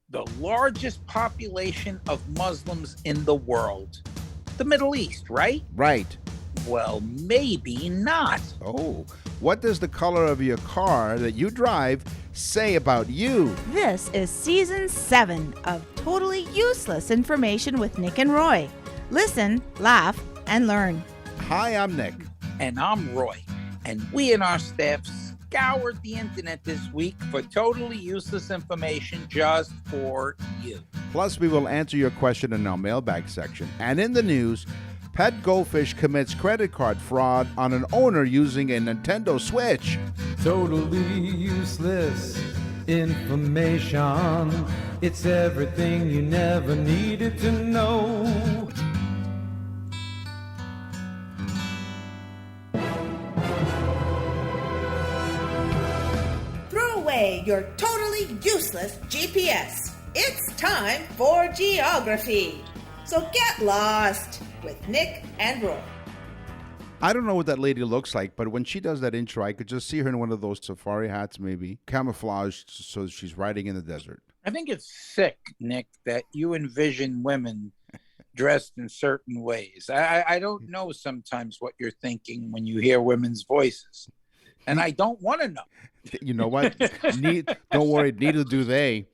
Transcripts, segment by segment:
The largest population of Muslims in the world. The Middle East, right? Right. Well, maybe not. Oh, what does the color of your car that you drive say about you? This is season 7 of Totally Useless Information with Nick and Roy. Listen, laugh, and learn. Hi, I'm Nick. And I'm Roy. And we and our staff scoured the internet this week for totally useless information just for you. Plus, we will answer your question in our mailbag section. And in the news, pet goldfish commits credit card fraud on an owner using a Nintendo Switch. Totally useless information. It's everything you never needed to know. Throw away your totally useless GPS. It's time for geography. So get lost with Nick and Roy. I don't know what that lady looks like, but when she does that intro, I could just see her in one of those safari hats, maybe, camouflaged so she's riding in the desert. I think it's sick, Nick, that you envision women dressed in certain ways. I don't know sometimes what you're thinking when you hear women's voices. And I don't want to know. You know what? Don't worry, neither do they.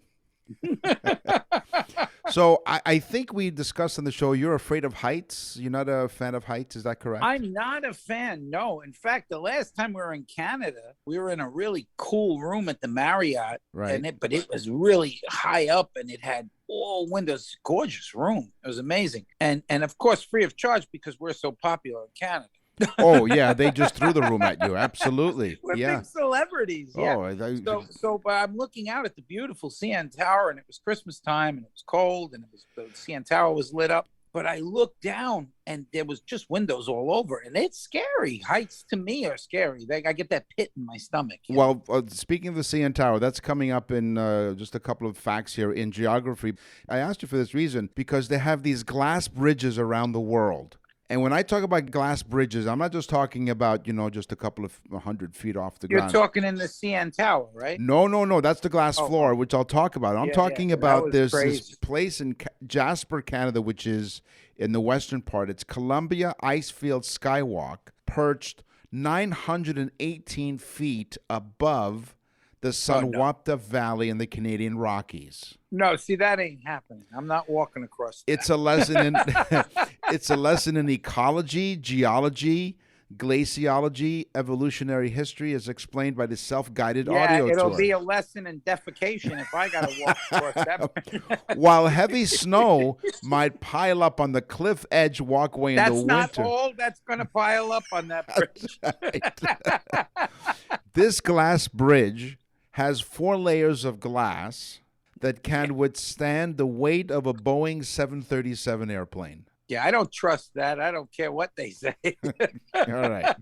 So I think we discussed on the show, you're afraid of heights. You're not a fan of heights. Is that correct? I'm not a fan, no. In fact, the last time we were in Canada, we were in a really cool room at the Marriott. Right. But it was really high up and it had all windows, gorgeous room. It was amazing. And of course, free of charge because we're so popular in Canada. Oh, yeah, they just threw the room at you. Absolutely. We're yeah. big celebrities. Yeah. But I'm looking out at the beautiful CN Tower, and it was Christmas time, and it was cold, and the CN Tower was lit up. But I looked down, and there was just windows all over, and it's scary. Heights to me are scary. I get that pit in my stomach. Well, speaking of the CN Tower, that's coming up in just a couple of facts here in geography. I asked you for this reason because they have these glass bridges around the world. And when I talk about glass bridges, I'm not just talking about, just a couple of 100 feet off the ground. You're talking in the CN Tower, right? No. That's the glass floor, which I'll talk about. I'm talking about this place in Jasper, Canada, which is in the western part. It's Columbia Icefield Skywalk, perched 918 feet above the Sunwapta Valley in the Canadian Rockies. No, see, that ain't happening. I'm not walking across that. It's a lesson in it's a lesson in ecology, geology, glaciology, evolutionary history, as explained by the self-guided audio it'll tour. Be a lesson in defecation if I got to walk across that. While heavy snow might pile up on the cliff edge walkway in the winter. That's not all that's going to pile up on that bridge. Right. This glass bridge has 4 layers of glass that can withstand the weight of a Boeing 737 airplane. Yeah, I don't trust that. I don't care what they say. All right.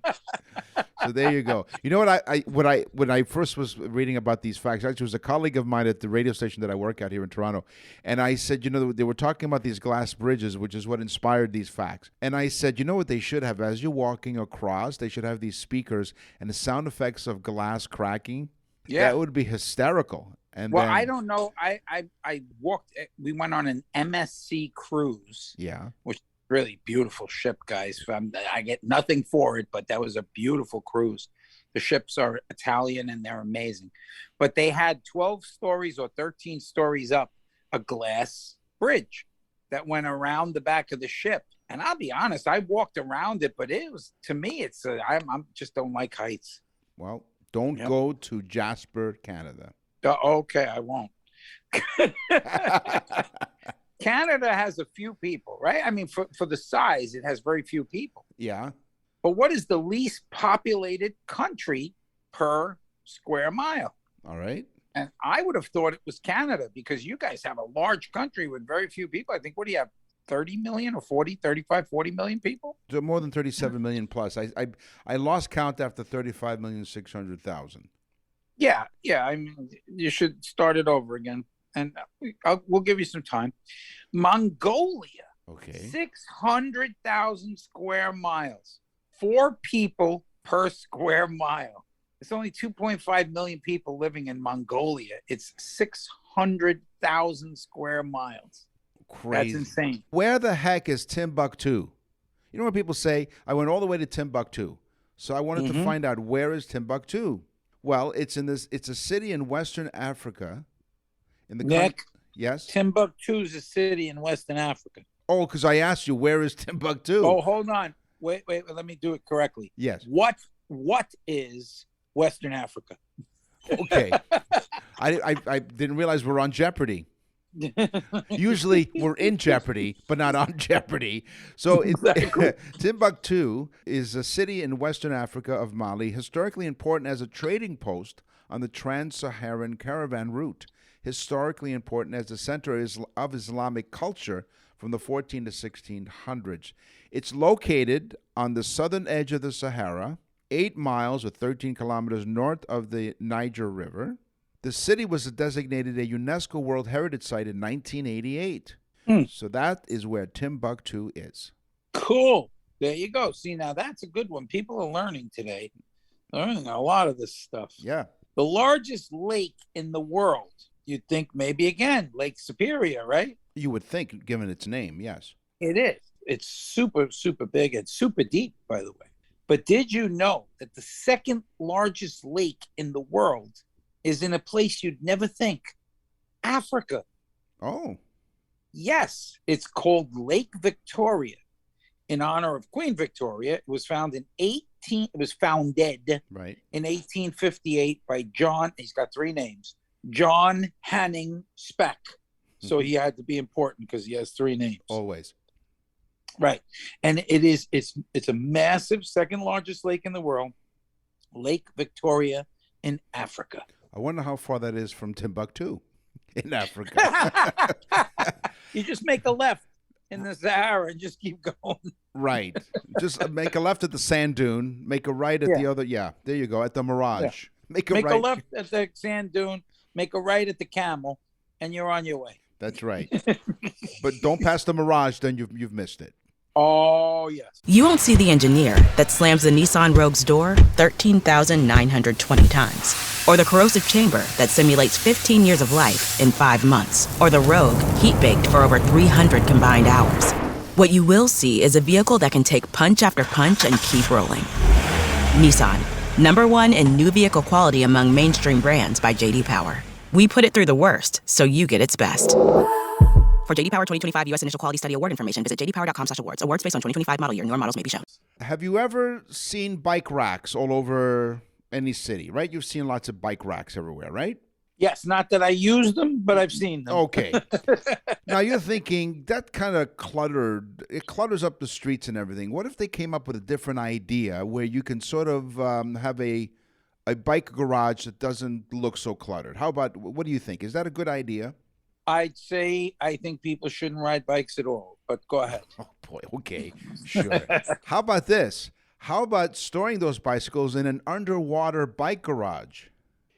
So there you go. You know what when I first was reading about these facts, actually it was a colleague of mine at the radio station that I work at here in Toronto. And I said, they were talking about these glass bridges, which is what inspired these facts. And I said, you know what they should have? As you're walking across, they should have these speakers and the sound effects of glass cracking. Yeah. That would be hysterical. And well, I don't know. I walked. We went on an MSC cruise. Yeah. Which is a really beautiful ship, guys. I get nothing for it, but that was a beautiful cruise. The ships are Italian and they're amazing. But they had 12 stories or 13 stories up a glass bridge that went around the back of the ship. And I'll be honest, I walked around it, but it was, to me, I'm just don't like heights. Well, don't go to Jasper, Canada. Okay, I won't. Canada has a few people, right? I mean, for the size, it has very few people. Yeah. But what is the least populated country per square mile? All right. And I would have thought it was Canada because you guys have a large country with very few people. I think, what do you have? 30 million or 40, 35, 40 million people? More than 37 million plus. I lost count after 35,600,000. Yeah. I mean, you should start it over again. And we'll give you some time. Mongolia. Okay. 600,000 square miles. 4 people per square mile. It's only 2.5 million people living in Mongolia. It's 100,000 square miles. Crazy. That's insane. Where the heck is Timbuktu? You know what people say? I went all the way to Timbuktu. So I wanted to find out, where is Timbuktu? Well, it's a city in Western Africa. In the Nick, yes? Timbuktu is a city in Western Africa. Oh, because I asked you, where is Timbuktu? Oh, hold on. Wait, let me do it correctly. Yes. What is Western Africa? Okay. I didn't realize we're on Jeopardy. Usually we're in Jeopardy, but not on Jeopardy. So Timbuktu is a city in Western Africa of Mali, historically important as a trading post on the trans-Saharan caravan route, historically important as the center of Islamic culture from the 14 to 1600s. It's located on the southern edge of the Sahara, 8 miles or 13 kilometers north of the Niger River. The city was designated a UNESCO World Heritage Site in 1988. So that is where Timbuktu is. Cool. There you go. See, now that's a good one. People are learning today. Learning a lot of this stuff. Yeah. The largest lake in the world. You'd think maybe, again, Lake Superior, right? You would think, given its name, yes. It is. It's super, super big. It's super deep, by the way. But did you know that the second largest lake in the world is in a place you'd never think? Africa. Oh. Yes. It's called Lake Victoria in honor of Queen Victoria. It was founded in 1858 by John. He's got 3 names. John Hanning Speck. So he had to be important because he has 3 names. Always. Right. And it's a massive second largest lake in the world, Lake Victoria in Africa. I wonder how far that is from Timbuktu in Africa. You just make a left in the Sahara and just keep going. Right. Just make a left at the sand dune, make a right at the other. Yeah, there you go, at the Mirage. Yeah. Make a left at the sand dune, make a right at the Camel, and you're on your way. That's right. But don't pass the Mirage, then you've missed it. Oh, yes. You won't see the engineer that slams the Nissan Rogue's door 13,920 times. Or the corrosive chamber that simulates 15 years of life in 5 months. Or the Rogue heat-baked for over 300 combined hours. What you will see is a vehicle that can take punch after punch and keep rolling. Nissan, #1 in new vehicle quality among mainstream brands by J.D. Power. We put it through the worst, so you get its best. For J.D. Power 2025 U.S. Initial Quality Study Award information, visit jdpower.com/awards. Awards based on 2025 model year. Newer models may be shown. Have you ever seen bike racks all over any city, right? You've seen lots of bike racks everywhere, right? Yes, not that I use them, but I've seen them. Okay. Now you're thinking, that kind of clutters up the streets and everything. What if they came up with a different idea where you can sort of have a bike garage that doesn't look so cluttered? What do you think? Is that a good idea? I'd say I think people shouldn't ride bikes at all, but go ahead. Oh, boy. Okay. Sure. How about this? How about storing those bicycles in an underwater bike garage?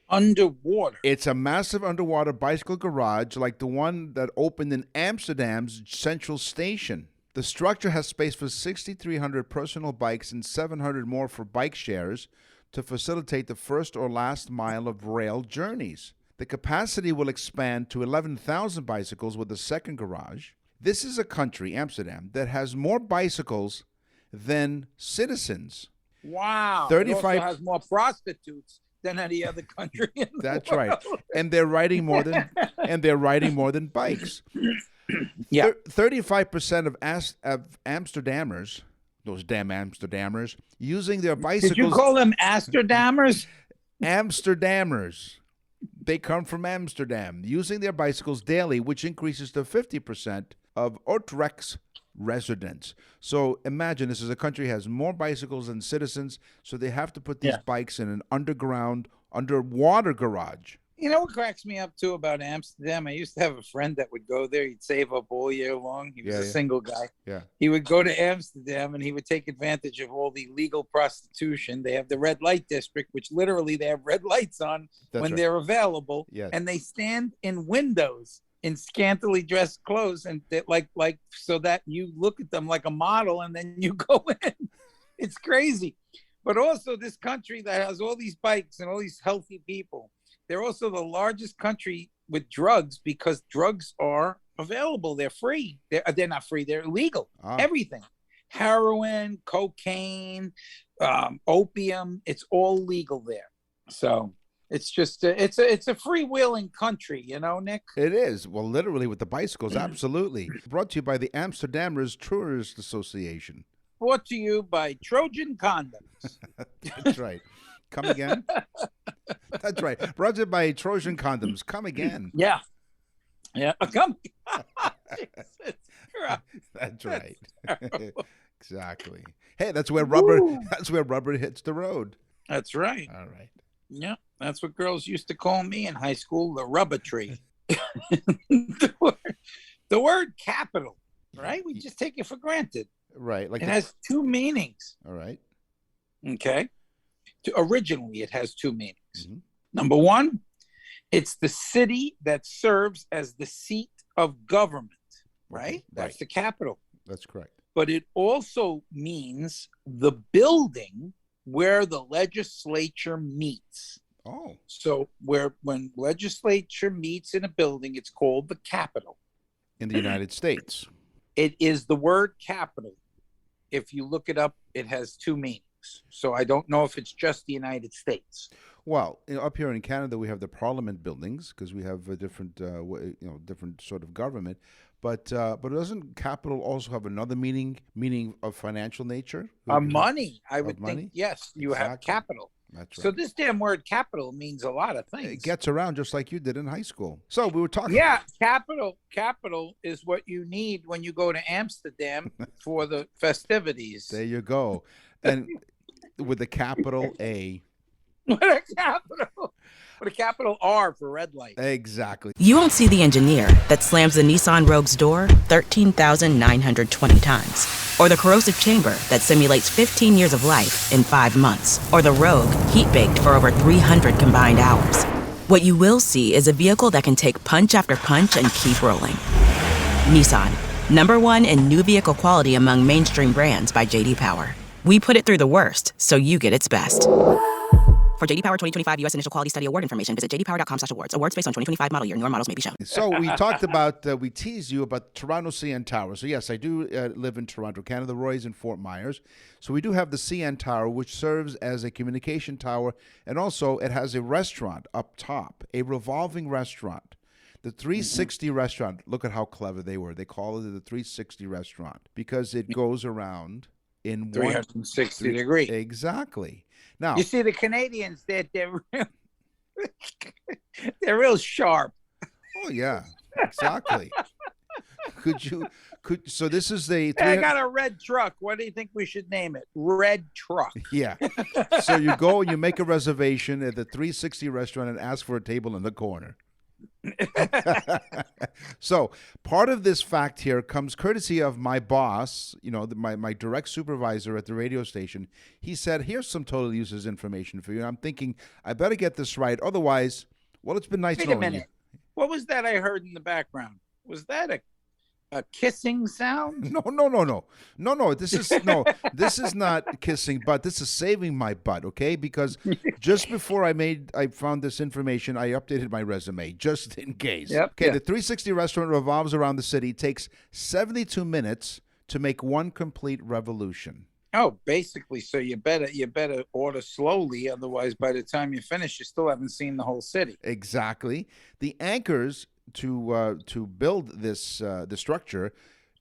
Underwater? It's a massive underwater bicycle garage like the one that opened in Amsterdam's Central Station. The structure has space for 6,300 personal bikes and 700 more for bike shares to facilitate the first or last mile of rail journeys. The capacity will expand to 11,000 bicycles with a second garage. This is a country, Amsterdam, that has more bicycles than citizens. Wow. 35 It also has more prostitutes than any other country in the That's world. right. And they're riding more than bikes. Yeah. 35% of Amsterdammers, those damn Amsterdammers, using their bicycles. Did you call them Amsterdammers? Amsterdammers. They come from Amsterdam, using their bicycles daily, which increases to 50% of Utrecht's residents. So imagine, this is a country that has more bicycles than citizens, so they have to put these bikes in an underwater garage. You know what cracks me up, too, about Amsterdam? I used to have a friend that would go there. He'd save up all year long. He was a single guy. Yeah. He would go to Amsterdam, and he would take advantage of all the legal prostitution. They have the red light district, which literally they have red lights on they're available. Yes. And they stand in windows in scantily dressed clothes, and like so that you look at them like a model, and then you go in. It's crazy. But also this country that has all these bikes and all these healthy people, they're also the largest country with drugs because drugs are available. They're free. They're not free. They're illegal. Everything, heroin, cocaine, opium. It's all legal there. So it's just it's a freewheeling country, Nick. It is. Well, literally with the bicycles, absolutely. Brought to you by the Amsterdamers Tourist Association. Brought to you by Trojan Condoms. That's right. Come again? That's right. Brought to you by Trojan Condoms. Come again. Yeah. Come. That's right. Exactly. Hey, that's where rubber hits the road. That's right. All right. Yeah, that's what girls used to call me in high school, the rubber tree. the word capital, right? We just take it for granted. Right. It has two meanings. All right. Okay. Originally, it has two meanings. Mm-hmm. Number one, it's the city that serves as the seat of government, right? That's the capital. That's correct. But it also means the building where the legislature meets. Oh. So when legislature meets in a building, it's called the Capitol. In the United States. It is the word capital. If you look it up, it has two meanings. So I don't know if it's just the United States. Well, up here in Canada, we have the Parliament buildings because we have a different, different sort of government. But doesn't capital also have another meaning of financial nature? Money, I would money? think. Yes, you have capital. That's right. So this damn word capital means a lot of things. It gets around just like you did in high school. So we were talking. Yeah, capital is what you need when you go to Amsterdam for the festivities. There you go. And with a capital A. What a capital. With a capital R for red light. Exactly. You won't see the engineer that slams the Nissan Rogue's door 13,920 times. Or the corrosive chamber that simulates 15 years of life in 5 months. Or the Rogue heat-baked for over 300 combined hours. What you will see is a vehicle that can take punch after punch and keep rolling. Nissan, #1 in new vehicle quality among mainstream brands by J.D. Power. We put it through the worst, so you get its best. For J.D. Power 2025 U.S. Initial Quality Study Award information, visit jdpower.com/awards. Awards based on 2025 model year. Newer models may be shown. So we talked about, we teased you about Toronto CN Tower. So yes, I do live in Toronto, Canada. Roy's in Fort Myers. So we do have the CN Tower, which serves as a communication tower. And also it has a restaurant up top, a revolving restaurant. The 360 restaurant, look at how clever they were. They call it the 360 restaurant because it goes around in 360 degrees. Exactly. Now, you see the Canadians, they're real sharp. Oh yeah, exactly. So this is the. I got a red truck. What do you think we should name it? Red Truck. Yeah. So you go and you make a reservation at the 360 restaurant and ask for a table in the corner. So part of this fact here comes courtesy of my boss, my direct supervisor at the radio station. He said, here's some total useless information for you. And I'm thinking, I better get this right. Otherwise, well, it's been nice knowing you. Wait a minute. What was that I heard in the background? Was that a kissing sound? No. This is not kissing butt. This is saving my butt, okay? Because just before I found this information, I updated my resume just in case. Yep, okay, The 360 restaurant revolves around the city. It takes 72 minutes to make one complete revolution. Oh, basically, so you better order slowly, otherwise by the time you finish, you still haven't seen the whole city. Exactly. The anchors to build this the structure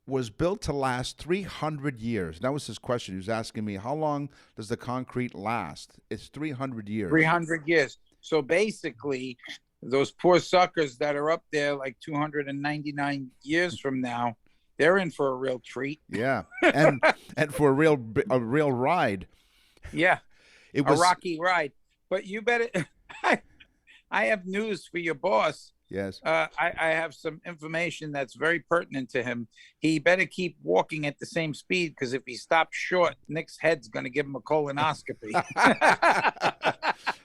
was built to last 300 years. That was his question. He was asking me, how long does the concrete last? It's 300 years. 300 years. So basically, those poor suckers that are up there like 299 years from now, they're in for a real treat. Yeah, and for a real ride. Yeah, it was a rocky ride. But you better. I have news for your boss. Yes. I have some information that's very pertinent to him. He better keep walking at the same speed because if he stops short, Nick's head's going to give him a colonoscopy.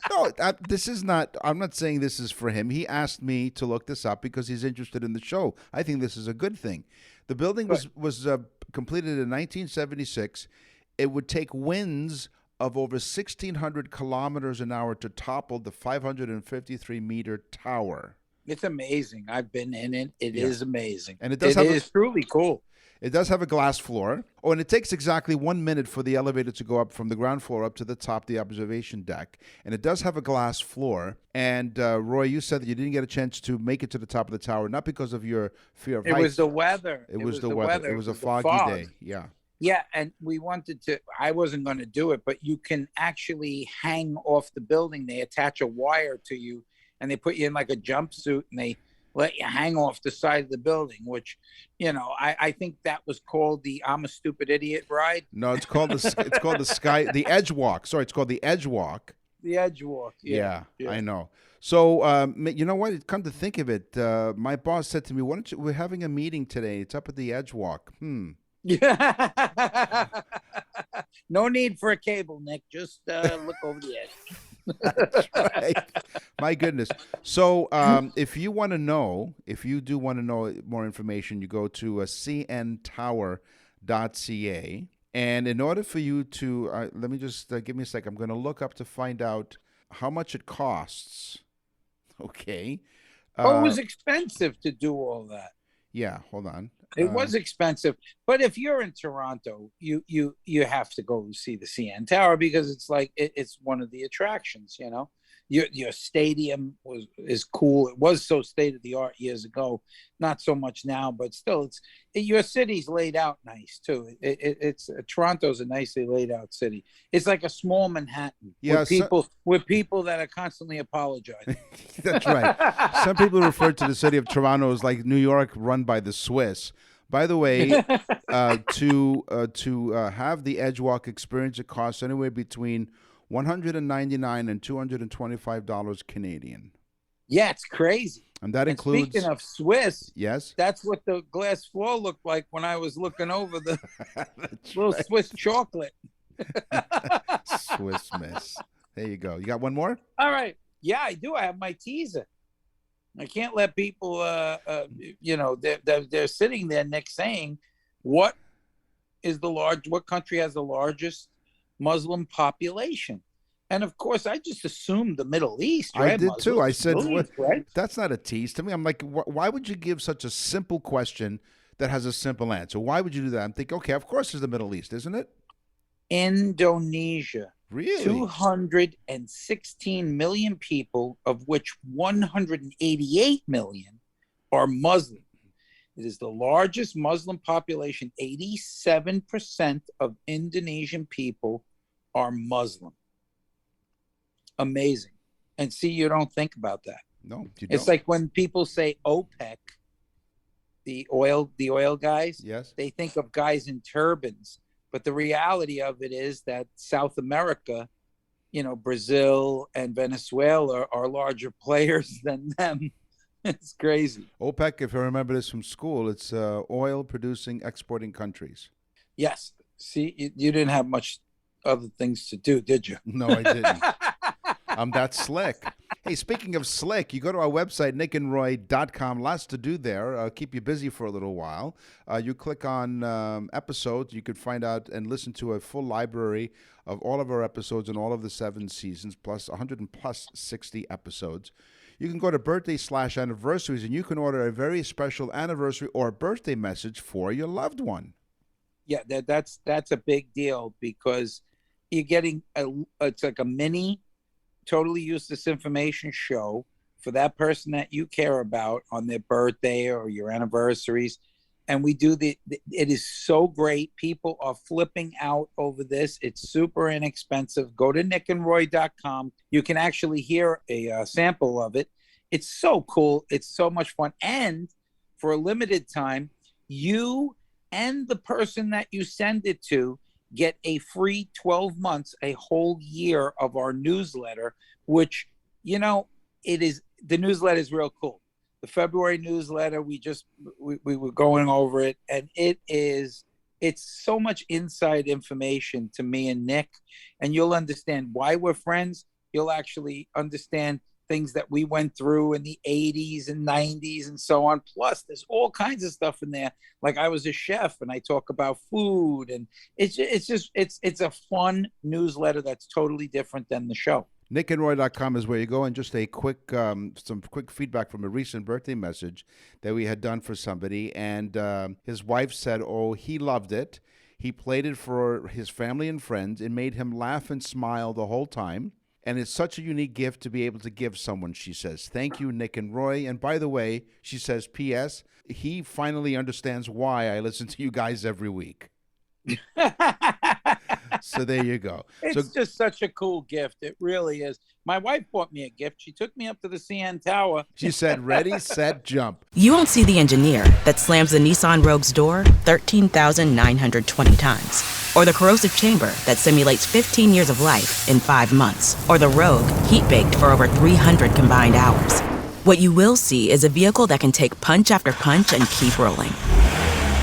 No, this is not. I'm not saying this is for him. He asked me to look this up because he's interested in the show. I think this is a good thing. The building was completed in 1976. It would take winds of over 1,600 kilometers an hour to topple the 553-meter tower. It's amazing. I've been in it. It is amazing. And it does It have is truly cool. It does have a glass floor. Oh, and it takes exactly 1 minute for the elevator to go up from the ground floor up to the top of the observation deck. And it does have a glass floor. And Roy, you said that you didn't get a chance to make it to the top of the tower, not because of your fear of heights. It was the weather. It was the weather. It was a foggy day. Yeah. Yeah, and we wanted to. I wasn't going to do it, but you can actually hang off the building. They attach a wire to you, and they put you in like a jumpsuit, and they let you hang off the side of the building. Which, I think that was called the "I'm a stupid idiot" ride. No, it's called the Edge Walk. Sorry, it's called the Edge Walk. The Edge Walk. Yeah, I know. So, you know what? Come to think of it, my boss said to me, "Why don't you? We're having a meeting today. It's up at the Edge Walk." Yeah. No need for a cable, Nick. Just look over the edge. That's right. My goodness. So, if you do want to know more information, you go to cntower.ca. And in order for you to, let me just give me a sec. I'm going to look up to find out how much it costs. Okay. It was expensive to do all that. Yeah, hold on. It was expensive, but if you're in Toronto, you have to go see the CN Tower because it's like it's one of the attractions. Your stadium is cool. It was so state of the art years ago, not so much now, but still, your city's laid out nice too. It's Toronto's a nicely laid out city. It's like a small Manhattan with people that are constantly apologizing. That's right. Some people refer to the city of Toronto as like New York run by the Swiss. By the way, to have the Edge Walk experience, it costs anywhere between $199 and $225 Canadian. Yeah, it's crazy. And that includes. Speaking of Swiss, yes, that's what the glass floor looked like when I was looking over the little right. Swiss chocolate. Swiss Miss. There you go. You got one more? All right. Yeah, I do. I have my teaser. I can't let people, they're sitting there, Nick, saying, what country has the largest Muslim population? And of course, I just assumed the Middle East. Right? I did too. I said, East, right? That's not a tease to me. I'm like, why would you give such a simple question that has a simple answer? Why would you do that? I'm thinking, okay, of course it's the Middle East, isn't it? Indonesia. Really? 216 million people, of which 188 million are Muslim. It is the largest Muslim population. 87% of Indonesian people are Muslim. Amazing. And see, you don't think about that. No, you don't. It's like when people say OPEC, the oil guys, yes, they think of guys in turbans. But the reality of it is that South America, Brazil and Venezuela are larger players than them. It's crazy. OPEC, if I remember this from school, it's oil producing, exporting countries. Yes. See, you didn't have much other things to do, did you? No, I didn't. I'm that slick. Hey, speaking of slick, you go to our website, nickandroy.com. Lots to do there. Keep you busy for a little while. You click on episodes. You could find out and listen to a full library of all of our episodes in all of the 7 seasons, plus 160 episodes. You can go to birthday/anniversaries, and you can order a very special anniversary or birthday message for your loved one. Yeah, that's a big deal because you're getting it's like a mini Totally Useless Information show for that person that you care about on their birthday or your anniversaries. And we do it is so great. People are flipping out over this. It's super inexpensive. Go to nickandroy.com. You can actually hear a sample of it. It's so cool. It's so much fun. And for a limited time, you and the person that you send it to get a free 12 months, a whole year of our newsletter, which, the newsletter is real cool. The February newsletter, we were going over it, and it's so much inside information to me and Nick, and you'll understand why we're friends. You'll actually understand things that we went through in the 80s and 90s and so on. Plus, there's all kinds of stuff in there. Like I was a chef and I talk about food, and it's a fun newsletter that's totally different than the show. nickandroy.com is where you go. And just a quick, some quick feedback from a recent birthday message that we had done for somebody. And his wife said, oh, he loved it. He played it for his family and friends. It made him laugh and smile the whole time. And it's such a unique gift to be able to give someone, she says. Thank you, Nick and Roy. And by the way, she says, P.S., he finally understands why I listen to you guys every week. So there you go. It's just such a cool gift. It really is. My wife bought me a gift. She took me up to the CN Tower. She said, ready, set, jump. You won't see the engineer that slams the Nissan Rogue's door 13,920 times. Or the corrosive chamber that simulates 15 years of life in 5 months. Or the Rogue heat-baked for over 300 combined hours. What you will see is a vehicle that can take punch after punch and keep rolling.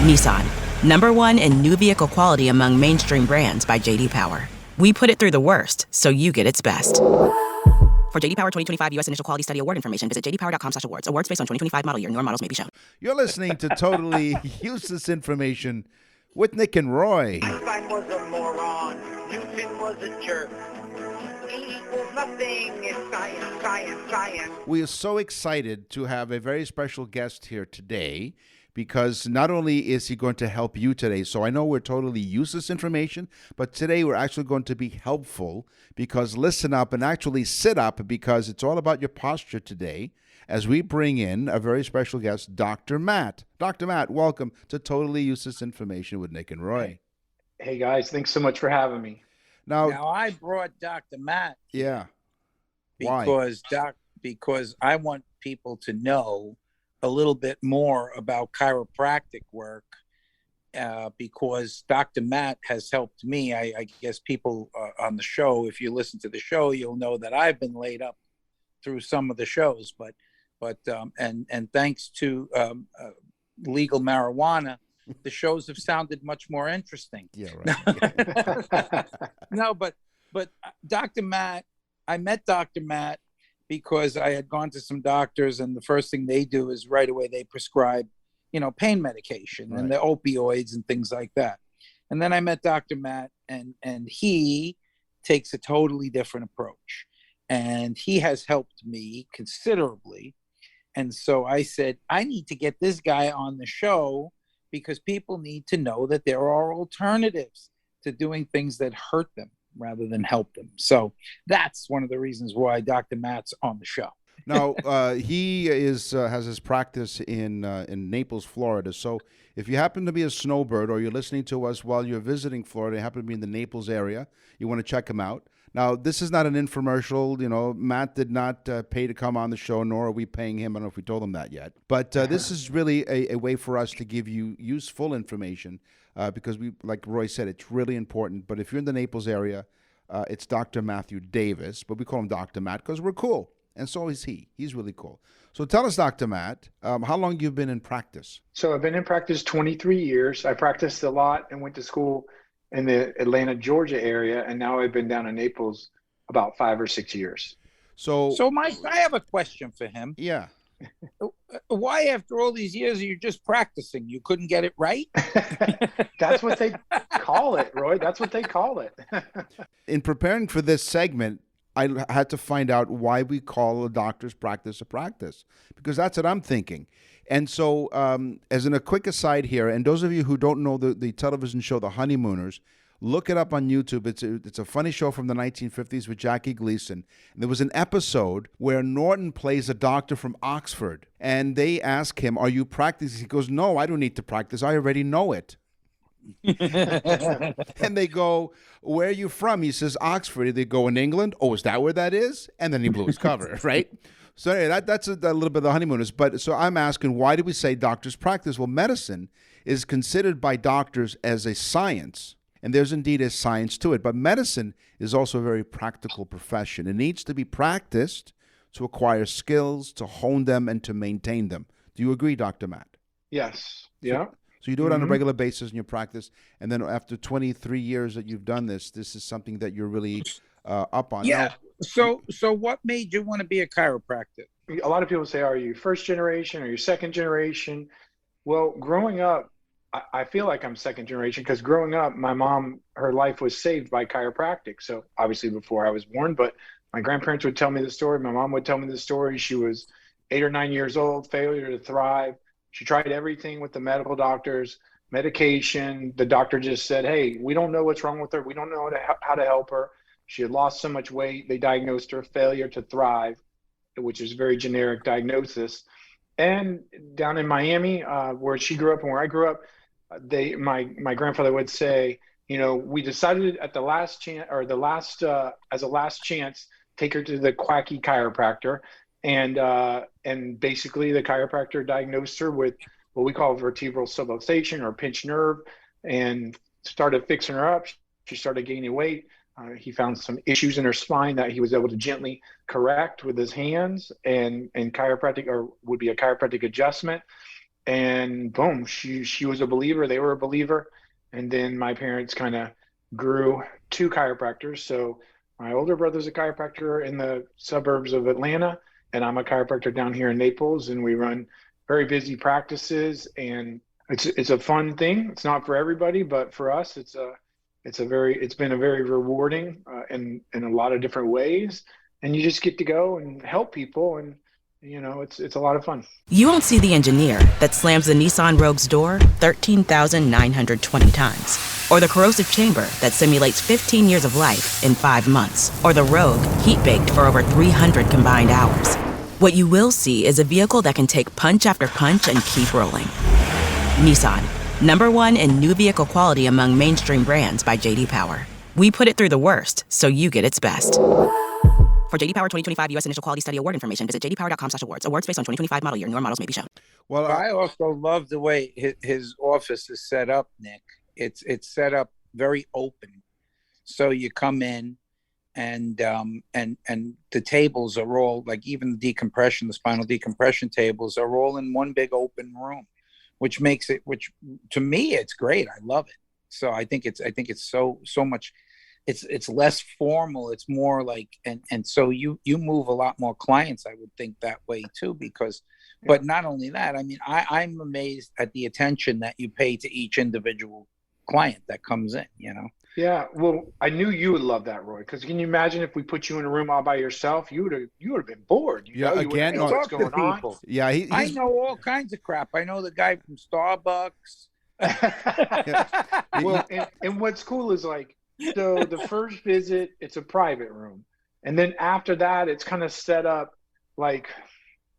Nissan. #1 in new vehicle quality among mainstream brands by J.D. Power. We put it through the worst, so you get its best. For J.D. Power 2025 U.S. Initial Quality Study Award information, visit jdpower.com/awards. Awards based on 2025 model year. Newer models may be shown. You're listening to Totally Useless Information with Nick and Roy. Einstein was a moron. Newton was a jerk. E equals nothing. It's science, science, science. We are so excited to have a very special guest here today, because not only is he going to help you today, so I know we're totally useless information, but today we're actually going to be helpful, because listen up and actually sit up, because it's all about your posture today as we bring in a very special guest, Dr. Matt. Dr. Matt, welcome to Totally Useless Information with Nick and Roy. Hey guys, thanks so much for having me. Now I brought Dr. Matt. Yeah. Because I want people to know a little bit more about chiropractic work, because Dr. Matt has helped me. I guess people on the show, if you listen to the show, you'll know that I've been laid up through some of the shows, but thanks to legal marijuana, the shows have sounded much more interesting. Yeah, right. No, but Dr. Matt, I met Dr. Matt because I had gone to some doctors, and the first thing they do is right away they prescribe, pain medication and the opioids and things like that. And then I met Dr. Matt, and he takes a totally different approach, and he has helped me considerably. And so I said, I need to get this guy on the show, because people need to know that there are alternatives to doing things that hurt them rather than help them. So that's one of the reasons why Dr. Matt's on the show. Now, he has his practice in Naples, Florida. So if you happen to be a snowbird, or you're listening to us while you're visiting Florida, you happen to be in the Naples area, you want to check him out. Now, this is not an infomercial. Matt did not pay to come on the show, nor are we paying him. I don't know if we told him that yet. But this is really a way for us to give you useful information, because like Roy said, it's really important. But if you're in the Naples area, it's Dr. Matthew Davis, but we call him Dr. Matt because we're cool. And so is he. He's really cool. So tell us, Dr. Matt, how long you've been in practice? So I've been in practice 23 years. I practiced a lot and went to school in the Atlanta, Georgia area, and now I've been down in Naples about 5 or 6 years. So Mike, I have a question for him. Yeah. Why, after all these years, you're just practicing? You couldn't get it right? That's what they call it, Roy. That's what they call it. In preparing for this segment, I had to find out why we call a doctor's practice a practice, because that's what I'm thinking. And so, as in a quick aside here, and those of you who don't know the television show The Honeymooners, look it up on YouTube. It's a funny show from the 1950s with Jackie Gleason. And there was an episode where Norton plays a doctor from Oxford, and they ask him, "Are you practicing?" He goes, "No, I don't need to practice. I already know it." And they go, "Where are you from?" He says, "Oxford." They go, "In England?" "Oh, is that where that is?" And then he blew his cover, right? So anyway, that's a little bit of the honeymooners. But so I'm asking, why do we say doctor's practice? Well, medicine is considered by doctors as a science, and there's indeed a science to it. But medicine is also a very practical profession. It needs to be practiced to acquire skills, to hone them, and to maintain them. Do you agree, Dr. Matt? Yes. Yeah. So you do it on a regular basis in your practice, and then after 23 years that you've done this is something that you're really up on. Yeah. Now, so what made you want to be a chiropractor? A lot of people say, are you first generation or you second generation? Well, growing up, I feel like I'm second generation, because growing up, my mom, her life was saved by chiropractic. So obviously before I was born, but my grandparents would tell me the story. My mom would tell me the story. She was 8 or 9 years old, failure to thrive. She tried everything with the medical doctors, medication. The doctor just said, hey, we don't know what's wrong with her. We don't know how to help her. She had lost so much weight. They diagnosed her failure to thrive, which is a very generic diagnosis. And down in Miami, where she grew up and where I grew up, my grandfather would say, we decided at the last chance, or as a last chance, take her to the quacky chiropractor. And basically the chiropractor diagnosed her with what we call vertebral subluxation or pinched nerve, and started fixing her up. She started gaining weight. He found some issues in her spine that he was able to gently correct with his hands, and chiropractic, or would be a chiropractic adjustment. And boom, she was a believer. They were a believer. And then my parents kind of grew two chiropractors. So my older brother's a chiropractor in the suburbs of Atlanta, and I'm a chiropractor down here in Naples, and we run very busy practices. And it's a fun thing. It's not for everybody, but for us, it's been a very rewarding in a lot of different ways. And you just get to go and help people, and it's a lot of fun. You won't see the engineer that slams the Nissan Rogue's door 13,920 times, or the corrosive chamber that simulates 15 years of life in 5 months, or the Rogue heat-baked for over 300 combined hours. What you will see is a vehicle that can take punch after punch and keep rolling. Nissan, #1 in new vehicle quality among mainstream brands by J.D. Power. We put it through the worst, so you get its best. For J.D. Power 2025 U.S. Initial Quality Study Award information, visit jdpower.com/awards. Awards based on 2025 model year. Newer models may be shown. Well, I also love the way his office is set up, Nick. It's set up very open, so you come in, and the tables are all, like, even the decompression, the spinal decompression tables are all in one big open room, which makes it, which to me it's great. I love it. So I think it's so much. It's less formal. It's more like, and so you move a lot more clients, I would think, that way too, because, but not only that, I mean, I'm amazed at the attention that you pay to each individual client that comes in, Yeah, well, I knew you would love that, Roy, because can you imagine if we put you in a room all by yourself? You would have been bored. You again, know what's going on. Yeah, I know all kinds of crap. I know the guy from Starbucks. Well, and what's cool is, like, so the first visit, it's a private room, and then after that, it's kind of set up like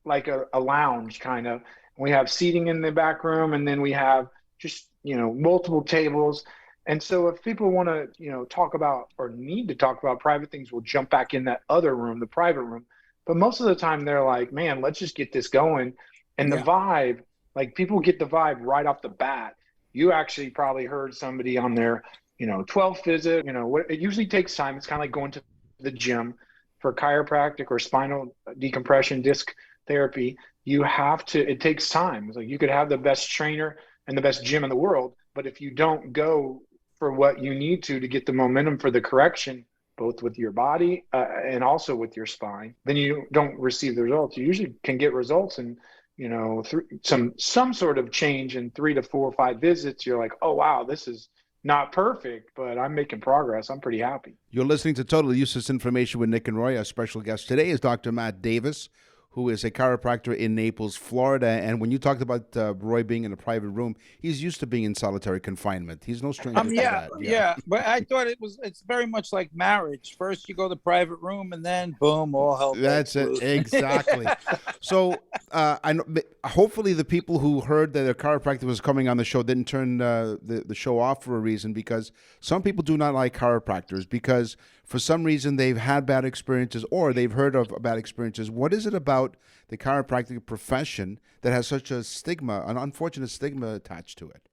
a lounge kind of. We have seating in the back room, and then we have just multiple tables. And so if people want to talk about or need to talk about private things, we'll jump back in that other room, the private room. But most of the time, they're like, man, let's just get this going. And the vibe, like, people get the vibe right off the bat. You actually probably heard somebody on their 12th visit. It usually takes time. It's kind of like going to the gym for chiropractic or spinal decompression disc therapy. It takes time. It's like, you could have the best trainer and the best gym in the world, but if you don't go for what you need to get the momentum for the correction, both with your body and also with your spine, then you don't receive the results. You usually can get results in some sort of change in 3 to 4 or 5 visits. You're like, oh wow, this is not perfect, but I'm making progress. I'm pretty happy. You're listening to Totally Useless Information with Nick and Roy. Our special guest today is Dr. Matt Davis, who is a chiropractor in Naples, Florida. And when you talked about Roy being in a private room, he's used to being in solitary confinement. He's no stranger to that. Yeah, but I thought it's very much like marriage. First you go to the private room, and then boom, all hell. That's it, exactly. So I know, hopefully the people who heard that a chiropractor was coming on the show didn't turn the show off for a reason, because some people do not like chiropractors because for some reason they've had bad experiences or they've heard of bad experiences. What is it about the chiropractic profession that has such a stigma, an unfortunate stigma attached to it?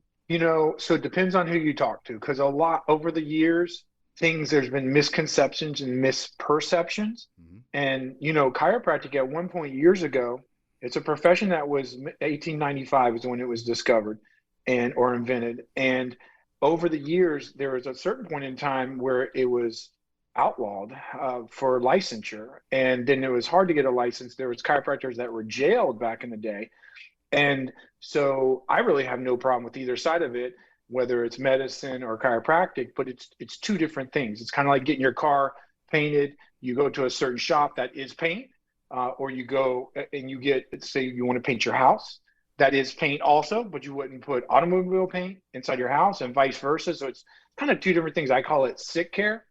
So it depends on who you talk to, because a lot over the years, there's been misconceptions and misperceptions. Mm-hmm. And, chiropractic at one point years ago, it's a profession that was 1895 is when it was discovered or invented. And over the years, there was a certain point in time where it was outlawed for licensure, and then it was hard to get a license. There was chiropractors that were jailed back in the day, and so I really have no problem with either side of it, whether it's medicine or chiropractic. But it's two different things. It's kind of like getting your car painted You go to a certain shop that is paint, or you go and you get, say you want to paint your house, that is paint also, but you wouldn't put automobile paint inside your house and vice versa. So it's kind of two different things. I call it sick care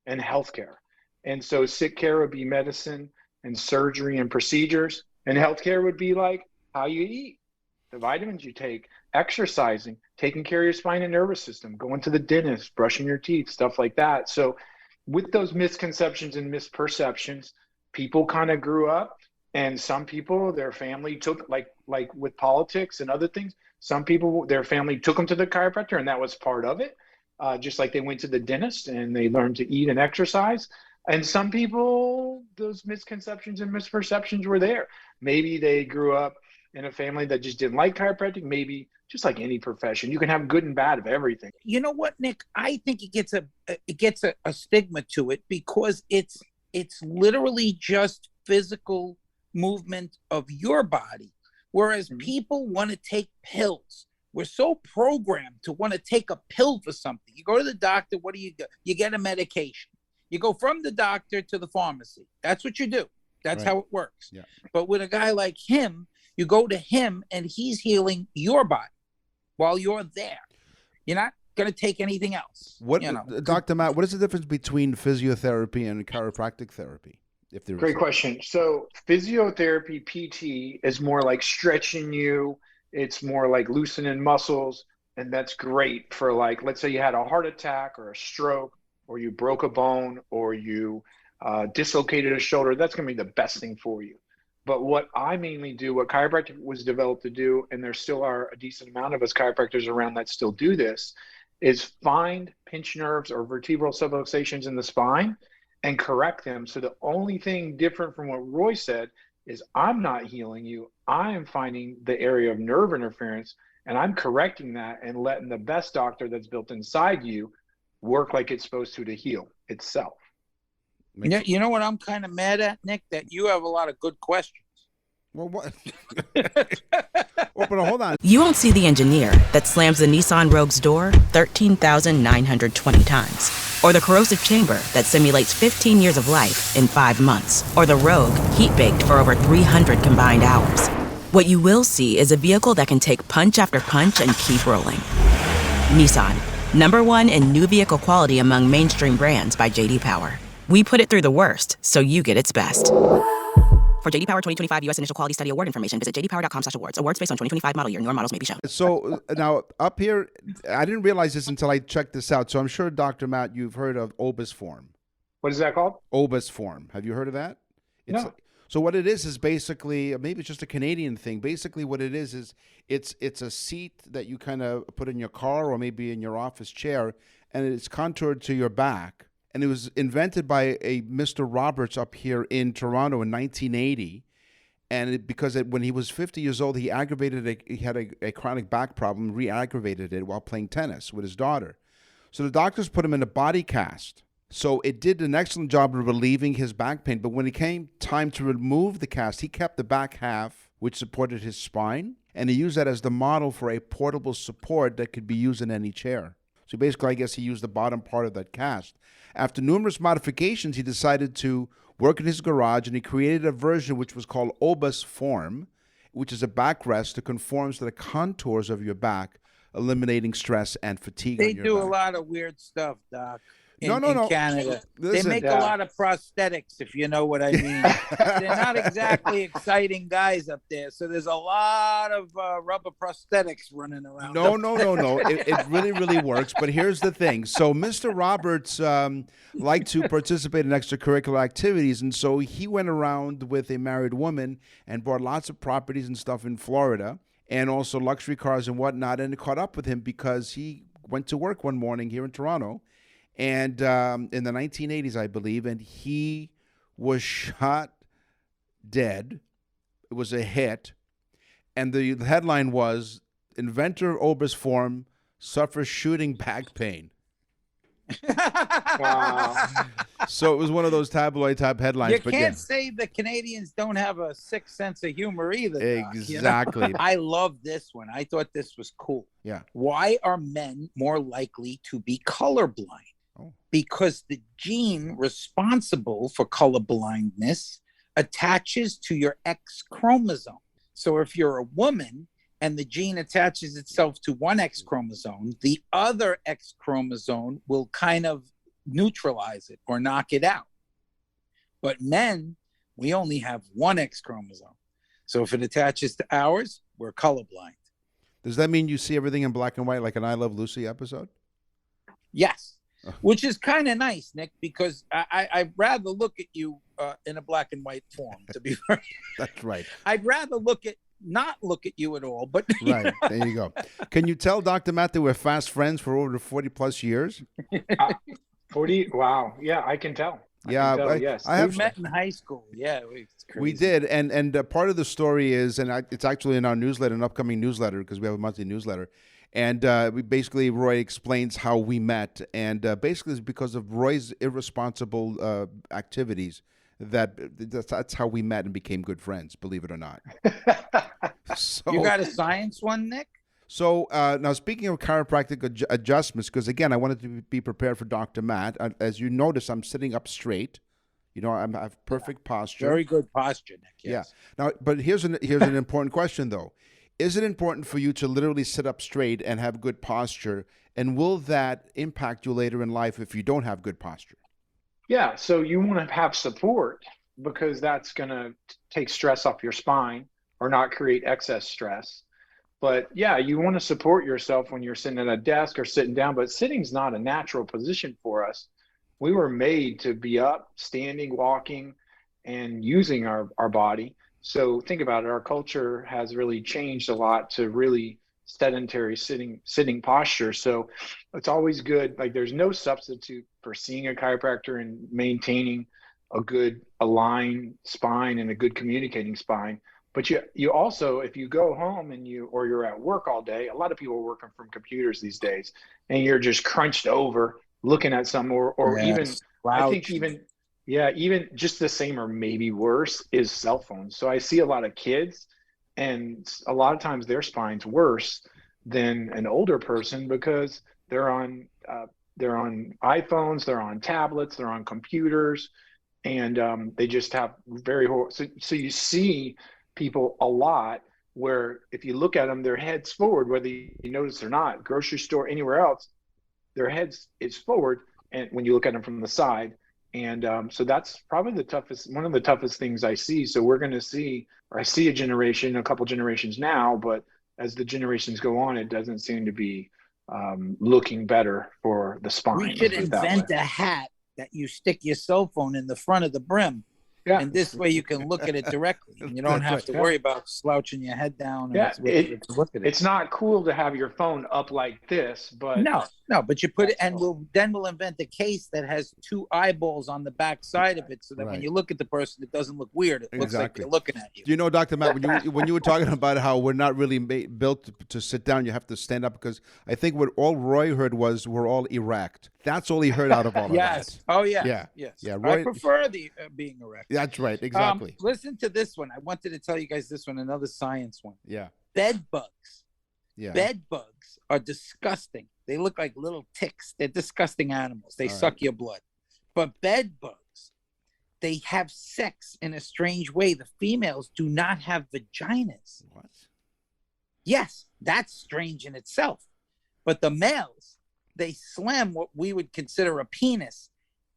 and health care. And so sick care would be medicine and surgery and procedures, and healthcare would be like how you eat, the vitamins you take, exercising, taking care of your spine and nervous system, going to the dentist, brushing your teeth, stuff like that. So with those misconceptions and misperceptions, people kind of grew up, and some people, their family took, like with politics and other things, some people, their family took them to the chiropractor, and that was part of it. Just like they went to the dentist and they learned to eat and exercise. And some people, those misconceptions and misperceptions were there. Maybe they grew up in a family that just didn't like chiropractic. Maybe just like any profession, you can have good and bad of everything. You know what, Nick? I think it gets a stigma to it because it's literally just physical movement of your body, whereas people want to take pills. We're so programmed to want to take a pill for something. You go to the doctor, what do you get? You get a medication. You go from the doctor to the pharmacy. That's what you do. That's Right. how it works. Yeah. But with a guy like him, you go to him and he's healing your body while you're there. You're not going to take anything else. What, you know? Dr. Matt, what is the difference between physiotherapy and chiropractic therapy? If there is Great a- question. So physiotherapy, PT, is more like stretching you. It's more like loosening muscles. And that's great for, like, let's say you had a heart attack or a stroke, or you broke a bone, or you dislocated a shoulder. That's going to be the best thing for you. But what I mainly do, what chiropractic was developed to do, and there still are a decent amount of us chiropractors around that still do this, is find pinched nerves or vertebral subluxations in the spine and correct them. So the only thing different from what Roy said is I'm not healing you. I am finding the area of nerve interference, and I'm correcting that and letting the best doctor that's built inside you work like it's supposed to heal itself. You know what I'm kind of mad at, Nick? That you have a lot of good questions. Well, what? Well, but hold on. You won't see the engineer that slams the Nissan Rogue's door 13,920 times, or the corrosive chamber that simulates 15 years of life in 5 months, or the Rogue heat-baked for over 300 combined hours. What you will see is a vehicle that can take punch after punch and keep rolling. Nissan, #1 in new vehicle quality among mainstream brands by J.D. Power. We put it through the worst, so you get its best. For J.D. Power 2025 U.S. Initial Quality Study Award information, visit jdpower.com/awards. Awards based on 2025 model year. Newer models may be shown. So now up here, I didn't realize this until I checked this out. So I'm sure, Dr. Matt, you've heard of Obus form. What is that called? Obus form. Have you heard of that? No. So what it is basically, maybe it's just a Canadian thing. Basically what it is it's a seat that you kind of put in your car or maybe in your office chair, and it's contoured to your back. And it was invented by a Mr. Roberts up here in Toronto in 1980. And when he was 50 years old, he had a chronic back problem, re-aggravated it while playing tennis with his daughter. So the doctors put him in a body cast. So it did an excellent job of relieving his back pain. But when it came time to remove the cast, he kept the back half, which supported his spine. And he used that as the model for a portable support that could be used in any chair. So basically, I guess he used the bottom part of that cast. After numerous modifications, he decided to work in his garage, and he created a version which was called Obus Form, which is a backrest that conforms to the contours of your back, eliminating stress and fatigue They on your do back. a lot of weird stuff, Doc. In No. Canada. Listen, They make a lot of prosthetics, if you know what I mean. They're not exactly exciting guys up there. So there's a lot of rubber prosthetics running around. No. It really, really works. But here's the thing. So Mr. Roberts liked to participate in extracurricular activities. And so he went around with a married woman and bought lots of properties and stuff in Florida and also luxury cars and whatnot. And it caught up with him because he went to work one morning here in Toronto and in the 1980s, I believe, and he was shot dead. It was a hit. And the headline was, Inventor Obus Form suffers shooting back pain. Wow. So it was one of those tabloid type headlines. You but can't say the Canadians don't have a sick sense of humor either. Doc, you know? Exactly. I love this one. I thought this was cool. Yeah. Why are men more likely to be colorblind? because the gene responsible for color blindness attaches to your X chromosome. So if you're a woman and the gene attaches itself to one X chromosome, the other X chromosome will kind of neutralize it or knock it out. But men, we only have one X chromosome. So if it attaches to ours, we're colorblind. Does that mean you see everything in black and white like an I Love Lucy episode? Yes, which is kind of nice, Nick, because I'd rather look at you in a black and white form, to be fair. That's right. I'd rather not look at you at all, but right, there you go. Can you tell Dr. Matt that we're fast friends for over 40 plus years? 40? Wow. Yeah, I can tell. Yes. We met in high school. Yeah, it's crazy. We did, and part of the story is, it's actually in our newsletter, an upcoming newsletter, because we have a monthly newsletter, and we basically, Roy explains how we met, and basically it's because of Roy's irresponsible activities that's how we met and became good friends, believe it or not. So, you got a science one, Nick? So now, speaking of chiropractic adjustments, because again, I wanted to be prepared for Dr. Matt. As you notice, I'm sitting up straight. You know, I have perfect posture. Very good posture, Nick. Yes. Yeah. Now, but here's an important question, though. Is it important for you to literally sit up straight and have good posture? And will that impact you later in life if you don't have good posture? Yeah. So you want to have support because that's going to take stress off your spine or not create excess stress. But yeah, you want to support yourself when you're sitting at a desk or sitting down, but sitting's not a natural position for us. We were made to be up, standing, walking, and using our body. So think about it. Our culture has really changed a lot to really sedentary sitting posture. So it's always good. Like there's no substitute for seeing a chiropractor and maintaining a good aligned spine and a good communicating spine. But you also, if you go home and you're at work all day, a lot of people are working from computers these days, and you're just crunched over looking at some, or yes, even, I think even just the same or maybe worse is cell phones. So I see a lot of kids, and a lot of times their spine's worse than an older person because they're on iPhones, they're on tablets, they're on computers, and they just have very horrible. So you see people a lot where if you look at them, their head's forward, whether you notice or not, grocery store, anywhere else, their heads is forward. And when you look at them from the side, and so that's probably one of the toughest things I see. So we're going to see, or I see a couple generations now, but as the generations go on, it doesn't seem to be looking better for the spine. We should invent a hat that you stick your cell phone in the front of the brim. Yeah. And this way you can look at it directly. And you don't have to worry about slouching your head down. And it's not cool to have your phone up like this, but no, but you put it, and we'll invent a case that has two eyeballs on the back side of it, so that when you look at the person, it doesn't look weird. It looks like they're looking at you. You know, Dr. Matt, when you were talking about how we're not really built to sit down, you have to stand up, because I think what all Roy heard was we're all erect. That's all he heard out of all of that. Oh, yes. Yeah. Roy, I prefer the being erect. That's right. Exactly. Listen to this one. I wanted to tell you guys this one, another science one. Yeah. Bed bugs. Yeah. Bed bugs are disgusting. They look like little ticks. They're disgusting animals. They suck your blood. But bed bugs, they have sex in a strange way. The females do not have vaginas. What? Yes, that's strange in itself. But the males, they slam what we would consider a penis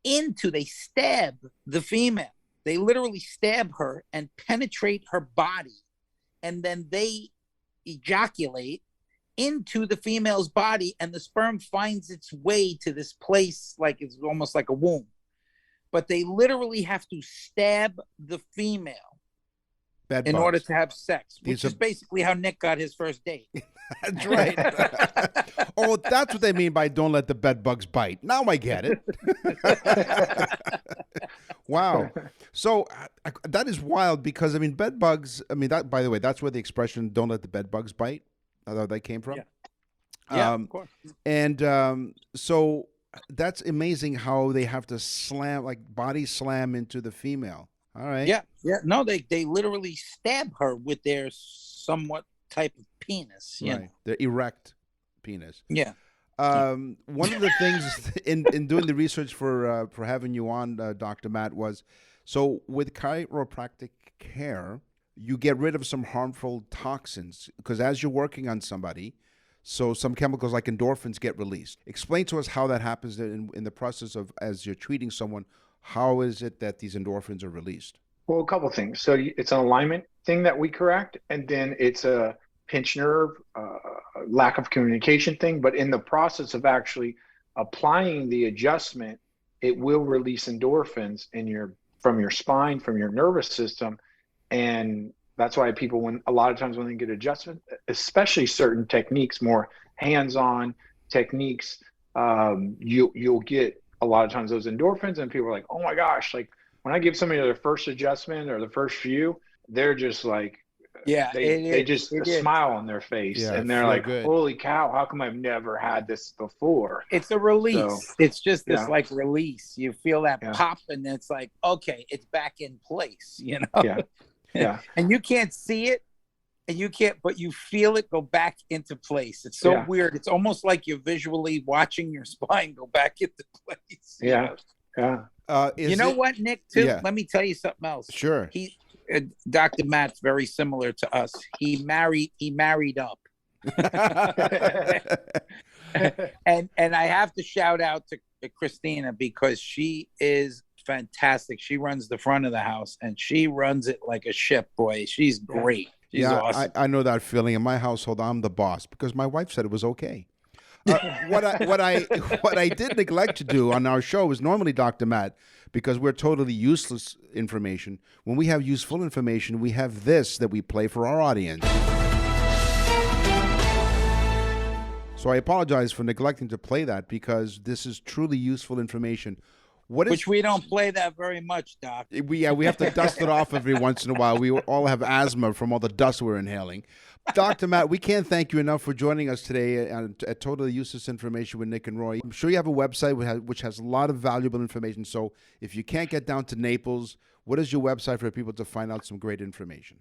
they stab the female. They literally stab her and penetrate her body. And then they ejaculate into the female's body, and the sperm finds its way to this place like it's almost like a womb. But they literally have to stab the female in order to have sex, which is basically how Nick got his first date. That's right. Oh, that's what they mean by don't let the bed bugs bite. Now I get it. Wow. So that is wild, because, I mean, bed bugs, I mean, that, by the way, that's where the expression don't let the bed bugs bite, that came from. Yeah, of course. And so that's amazing how they have to slam, like body slam into the female. All right. Yeah. No, they literally stab her with their somewhat type of penis. Right. Their erect penis. Yeah. One of the things in doing the research for having you on, Dr. Matt, was so with chiropractic care, you get rid of some harmful toxins because as you're working on somebody, so some chemicals like endorphins get released. Explain to us how that happens in the process of as you're treating someone. How is it that these endorphins are released? Well, a couple things. So it's an alignment thing that we correct, and then it's a pinched nerve, lack of communication thing. But in the process of actually applying the adjustment, it will release endorphins from your spine, from your nervous system, and that's why people, a lot of times when they get adjustment, especially certain techniques, more hands-on techniques, you'll get a lot of times those endorphins, and people are like, oh my gosh, like when I give somebody their first adjustment or the first few, they're just like, they just smile on their face, and they're like, good. Holy cow, how come I've never had this before? It's a release. So, it's just this like release. You feel that pop, and it's like, okay, it's back in place, you know? Yeah. And you can't see it, but you feel it go back into place. It's so weird. It's almost like you're visually watching your spine go back into place. Yeah. You know what, Nick, too? Let me tell you something else. Sure. Dr. Matt's very similar to us. He married up. and I have to shout out to Christina because she is fantastic. She runs the front of the house and she runs it like a ship, boy. She's great. She's awesome. I know that feeling. In my household, I'm the boss because my wife said it was okay. What I did neglect to do on our show is normally, Dr. Matt, because we're totally useless information. When we have useful information, we have this that we play for our audience. So I apologize for neglecting to play that because this is truly useful information. Which we don't play that very much, Doc. We have to dust it off every once in a while. We all have asthma from all the dust we're inhaling. Dr. Matt, we can't thank you enough for joining us today at Totally Useless Information with Nick and Roy. I'm sure you have a website which has a lot of valuable information. So if you can't get down to Naples, what is your website for people to find out some great information?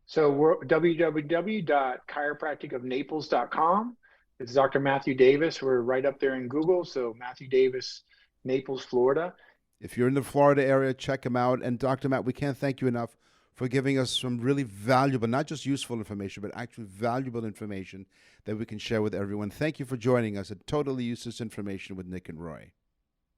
So we're www.chiropracticofnaples.com. It's Dr. Matthew Davis. We're right up there in Google. So Matthew Davis, Naples, Florida. If you're in the Florida area, check him out. And Dr. Matt, we can't thank you enough for giving us some really valuable, not just useful information, but actually valuable information that we can share with everyone. Thank you for joining us at Totally Useless Information with Nick and Roy.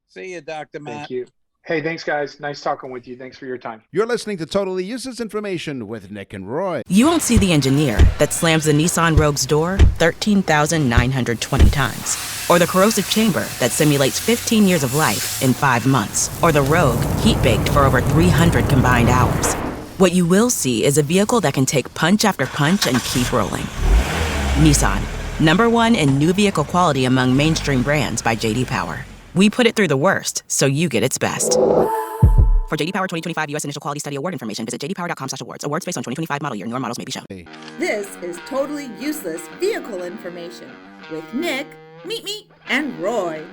See you, Dr. Matt. Thank you. Hey, thanks, guys. Nice talking with you. Thanks for your time. You're listening to Totally Useless Information with Nick and Roy. You won't see the engineer that slams the Nissan Rogue's door 13,920 times. Or the corrosive chamber that simulates 15 years of life in 5 months. Or the Rogue heat-baked for over 300 combined hours. What you will see is a vehicle that can take punch after punch and keep rolling. Nissan, #1 in new vehicle quality among mainstream brands by J.D. Power. We put it through the worst, so you get its best. For J.D. Power 2025 U.S. Initial Quality Study Award information, visit jdpower.com/awards. Awards based on 2025 model year. Newer models may be shown. This is Totally Useless Vehicle Information with Nick, Meet, and Roy.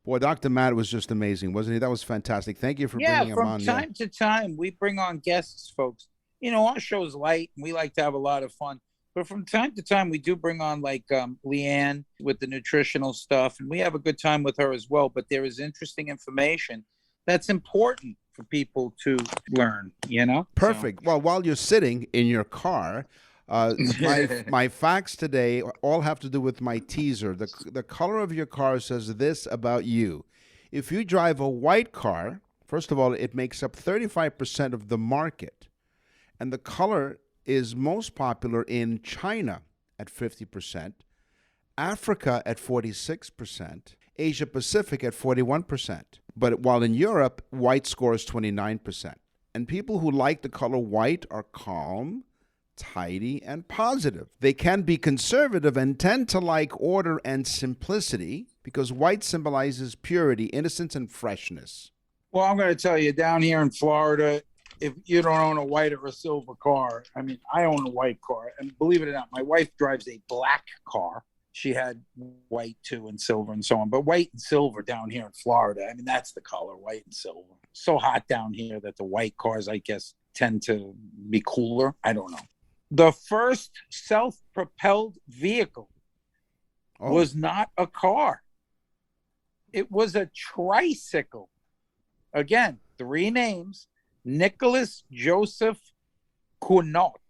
Boy, Dr. Matt was just amazing, wasn't he? That was fantastic. Thank you for bringing him on. From time to time, we bring on guests, folks. You know, our show's light, and we like to have a lot of fun. But from time to time, we do bring on like Leanne with the nutritional stuff, and we have a good time with her as well. But there is interesting information that's important for people to learn, you know? Perfect. So. Well, while you're sitting in your car, my facts today all have to do with my teaser. The color of your car says this about you. If you drive a white car, first of all, it makes up 35% of the market. And the color is most popular in China at 50%, Africa at 46%, Asia Pacific at 41%. But while in Europe, white scores 29%. And people who like the color white are calm, tidy, and positive. They can be conservative and tend to like order and simplicity because white symbolizes purity, innocence, and freshness. Well, I'm going to tell you, down here in Florida, if you don't own a white or a silver car, I mean, I own a white car. And believe it or not, my wife drives a black car. She had white too and silver and so on. But white and silver down here in Florida, I mean, that's the color, white and silver. So hot down here that the white cars, I guess, tend to be cooler. I don't know. The first self-propelled vehicle Oh. was not a car. It was a tricycle. Again, 3 names: Nicholas Joseph Cournot,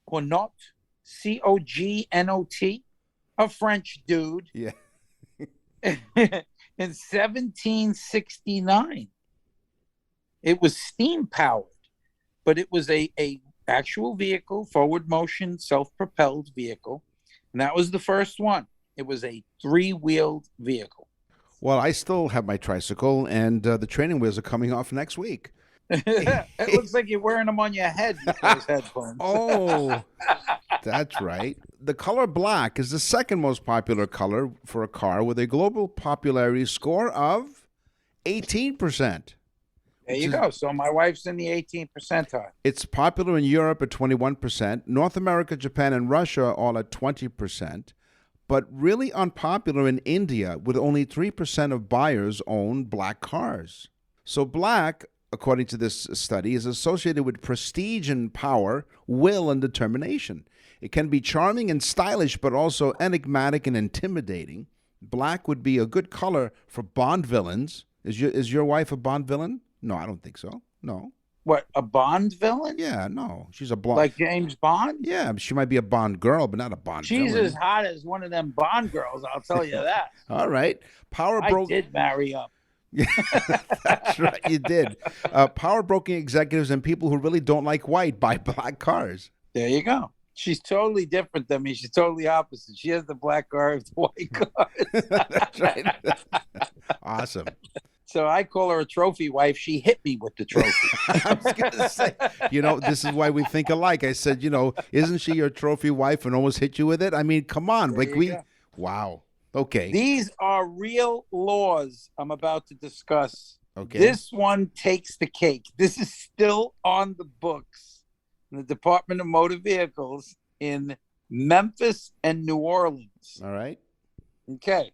Cognot, a French dude. Yeah. In 1769. It was steam powered, but it was a actual vehicle, forward motion, self-propelled vehicle. And that was the first one. It was a 3-wheeled vehicle. Well, I still have my tricycle, and the training wheels are coming off next week. It looks like you're wearing them on your head with those headphones. Oh, that's right. The color black is the second most popular color for a car with a global popularity score of 18%. There you go. So my wife's in the 18th percentile. It's popular in Europe at 21%, North America, Japan, and Russia all at 20%, but really unpopular in India with only 3% of buyers own black cars. So black, according to this study, is associated with prestige and power, will and determination. It can be charming and stylish, but also enigmatic and intimidating. Black would be a good color for Bond villains. Is your wife a Bond villain? No, I don't think so. No. What, a Bond villain? Yeah, no. She's a blonde. Like James Bond? Yeah, she might be a Bond girl, but not a Bond She's villain. as hot as one of them Bond girls, I'll tell you that. All right. I did marry up. That's right, you did. Power broking executives and people who really don't like white buy black cars. There you go. She's totally different than me. She's totally opposite. She has the black car with the white car. That's right. Awesome. So I call her a trophy wife. She hit me with the trophy. I was going to say, this is why we think alike. I said, isn't she your trophy wife and almost hit you with it? I mean, come on. Wow. Okay. These are real laws I'm about to discuss. Okay. This one takes the cake. This is still on the books in the Department of Motor Vehicles in Memphis and New Orleans. All right. Okay.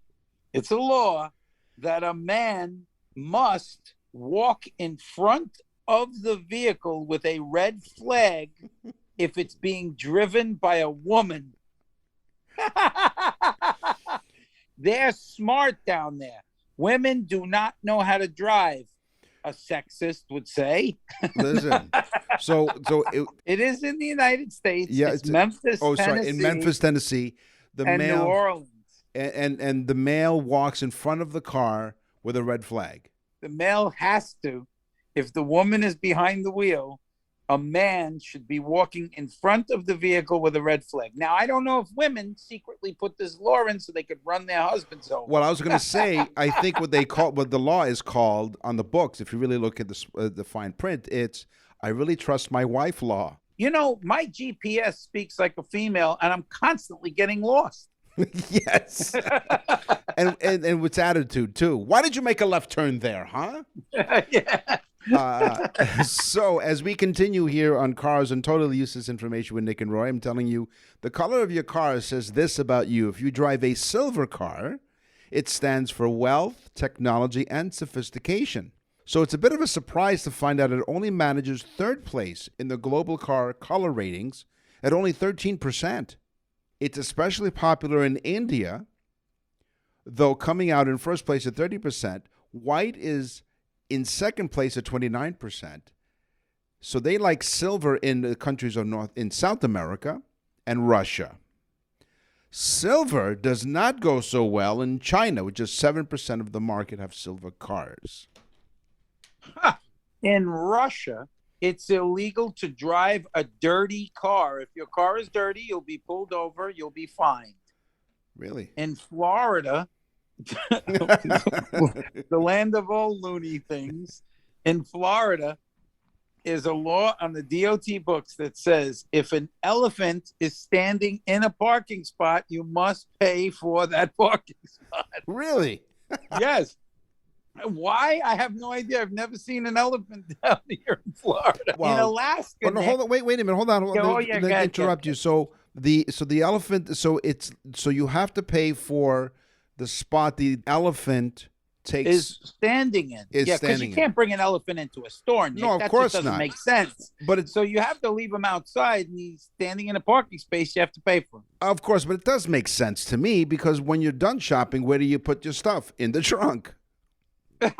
It's a law that a man must walk in front of the vehicle with a red flag if it's being driven by a woman. They're smart down there. Women do not know how to drive, a sexist would say. Listen, so it is in the United States. Yeah, it's Memphis, Tennessee. In Memphis, Tennessee, and New Orleans. And the male walks in front of the car with a red flag. The male has to. If the woman is behind the wheel, a man should be walking in front of the vehicle with a red flag. Now, I don't know if women secretly put this law in so they could run their husbands over. Well, I was going to say, I think what the law is called on the books, if you really look at the fine print, it's I really trust my wife law. My GPS speaks like a female, and I'm constantly getting lost. Yes. and with attitude, too. Why did you make a left turn there, huh? Yeah. So as we continue here on Cars and Totally Useless Information with Nick and Roy, I'm telling you, the color of your car says this about you. If you drive a silver car, it stands for wealth, technology, and sophistication. So it's a bit of a surprise to find out it only manages 3rd place in the global car color ratings at only 13%. It's especially popular in India, though coming out in 1st place at 30%. White is in 2nd place at 29%. So they like silver in the countries of South America and Russia. Silver does not go so well in China, which is 7% of the market have silver cars. In Russia, it's illegal to drive a dirty car. If your car is dirty, you'll be pulled over, you'll be fined. Really? In Florida, the land of all loony things, in Florida is a law on the DOT books that says if an elephant is standing in a parking spot, you must pay for that parking spot. Really? Yes. Why? I have no idea. I've never seen an elephant down here in Florida. Well, in Alaska. Well, no, hold on. Wait a minute. Hold on. Let me interrupt you. So the elephant. So you have to pay for the spot the elephant takes is standing in. is Yeah, because standing you in. can't bring an elephant into a store, Nick. No, of That course just doesn't not. make sense. But it's So you have to leave him outside, and he's standing in a parking space. You have to pay for him. of course, but it does make sense to me because when you're done shopping, where do you put your stuff? In the trunk. So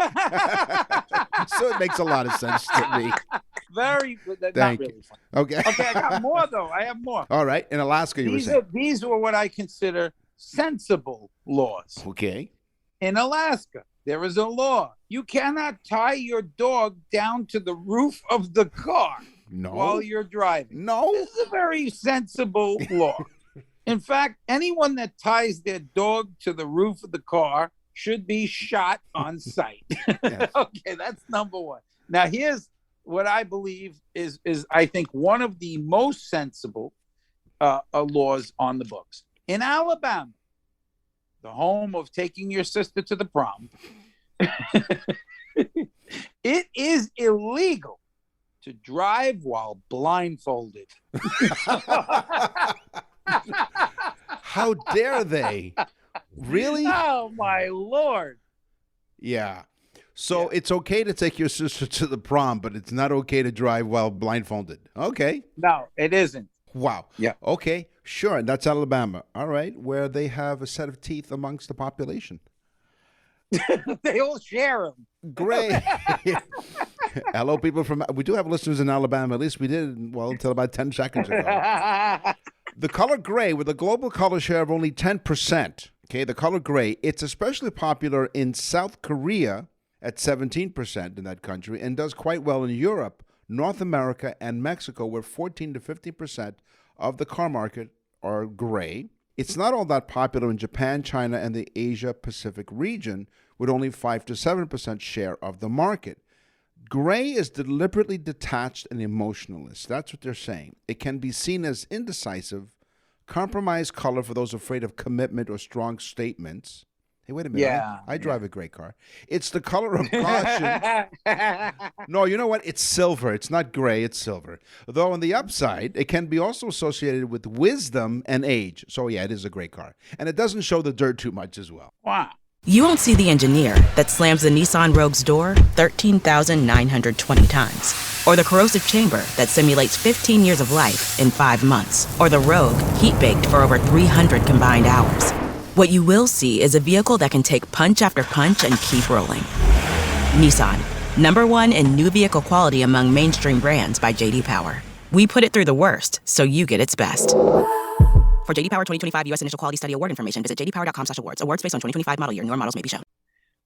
it makes a lot of sense to me. Very good. Not Thank really you. fun. Okay. Okay, I got more though. I have more. All right. In Alaska, you were saying. These were what I consider sensible laws. Okay. In Alaska, there is a law. You cannot tie your dog down to the roof of the car No. while you're driving. No. This is a very sensible law. In fact, anyone that ties their dog to the roof of the car should be shot on sight. Yes. Okay, that's number one. Now, here's what I believe is I think one of the most sensible laws on the books. In Alabama, the home of taking your sister to the prom, it is illegal to drive while blindfolded. How dare they? Really? Oh, my Lord. Yeah. So it's okay to take your sister to the prom, but it's not okay to drive while blindfolded. Okay. No, it isn't. Wow. Yeah. Okay. Sure. And that's Alabama. All right. Where they have a set of teeth amongst the population. They all share them. Great. Hello, people from. We do have listeners in Alabama. At least we did, well, until about 10 seconds ago. The color gray, with a global color share of only 10%. Okay. The color gray, it's especially popular in South Korea at 17% in that country and does quite well in Europe, North America, and Mexico, where 14 to 15% of the car market are gray. It's not all that popular in Japan, China, and the Asia-Pacific region, with only 5 to 7% share of the market. Gray is deliberately detached and emotionless. That's what they're saying. It can be seen as indecisive, compromised color for those afraid of commitment or strong statements. Hey, wait a minute. Yeah, I drive a gray car. It's the color of caution. No, you know what? It's silver. It's not gray. It's silver. Though on the upside, it can be also associated with wisdom and age. So, yeah, it is a gray car. And it doesn't show the dirt too much as well. Wow. You won't see the engineer that slams the Nissan Rogue's door 13,920 times. Or the corrosive chamber that simulates 15 years of life in 5 months. Or the Rogue heat-baked for over 300 combined hours. What you will see is a vehicle that can take punch after punch and keep rolling. Nissan, #1 in new vehicle quality among mainstream brands by J.D. Power. We put it through the worst, so you get its best. For J.D. Power 2025 U.S. Initial Quality Study Award information, visit jdpower.com/awards. Awards based on 2025 model year. Newer models may be shown.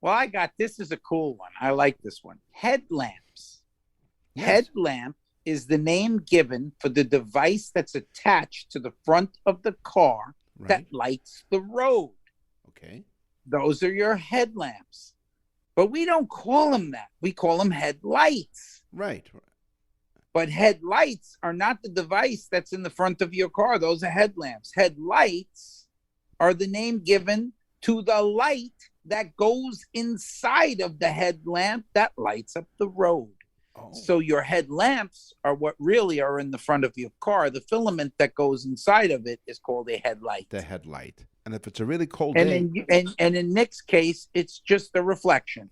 Well, I got this is a cool one. I like this one. Headlamps. Yes. Headlamp is the name given for the device that's attached to the front of the car that Right. lights the road. Okay. Those are your headlamps. But we don't call them that. We call them headlights. Right. But headlights are not the device that's in the front of your car. Those are headlamps. Headlights are the name given to the light that goes inside of the headlamp that lights up the road. Oh. So your headlamps are what really are in the front of your car. The filament that goes inside of it is called a headlight. The headlight. And if it's a really cold And day. in in Nick's case, it's just a reflection.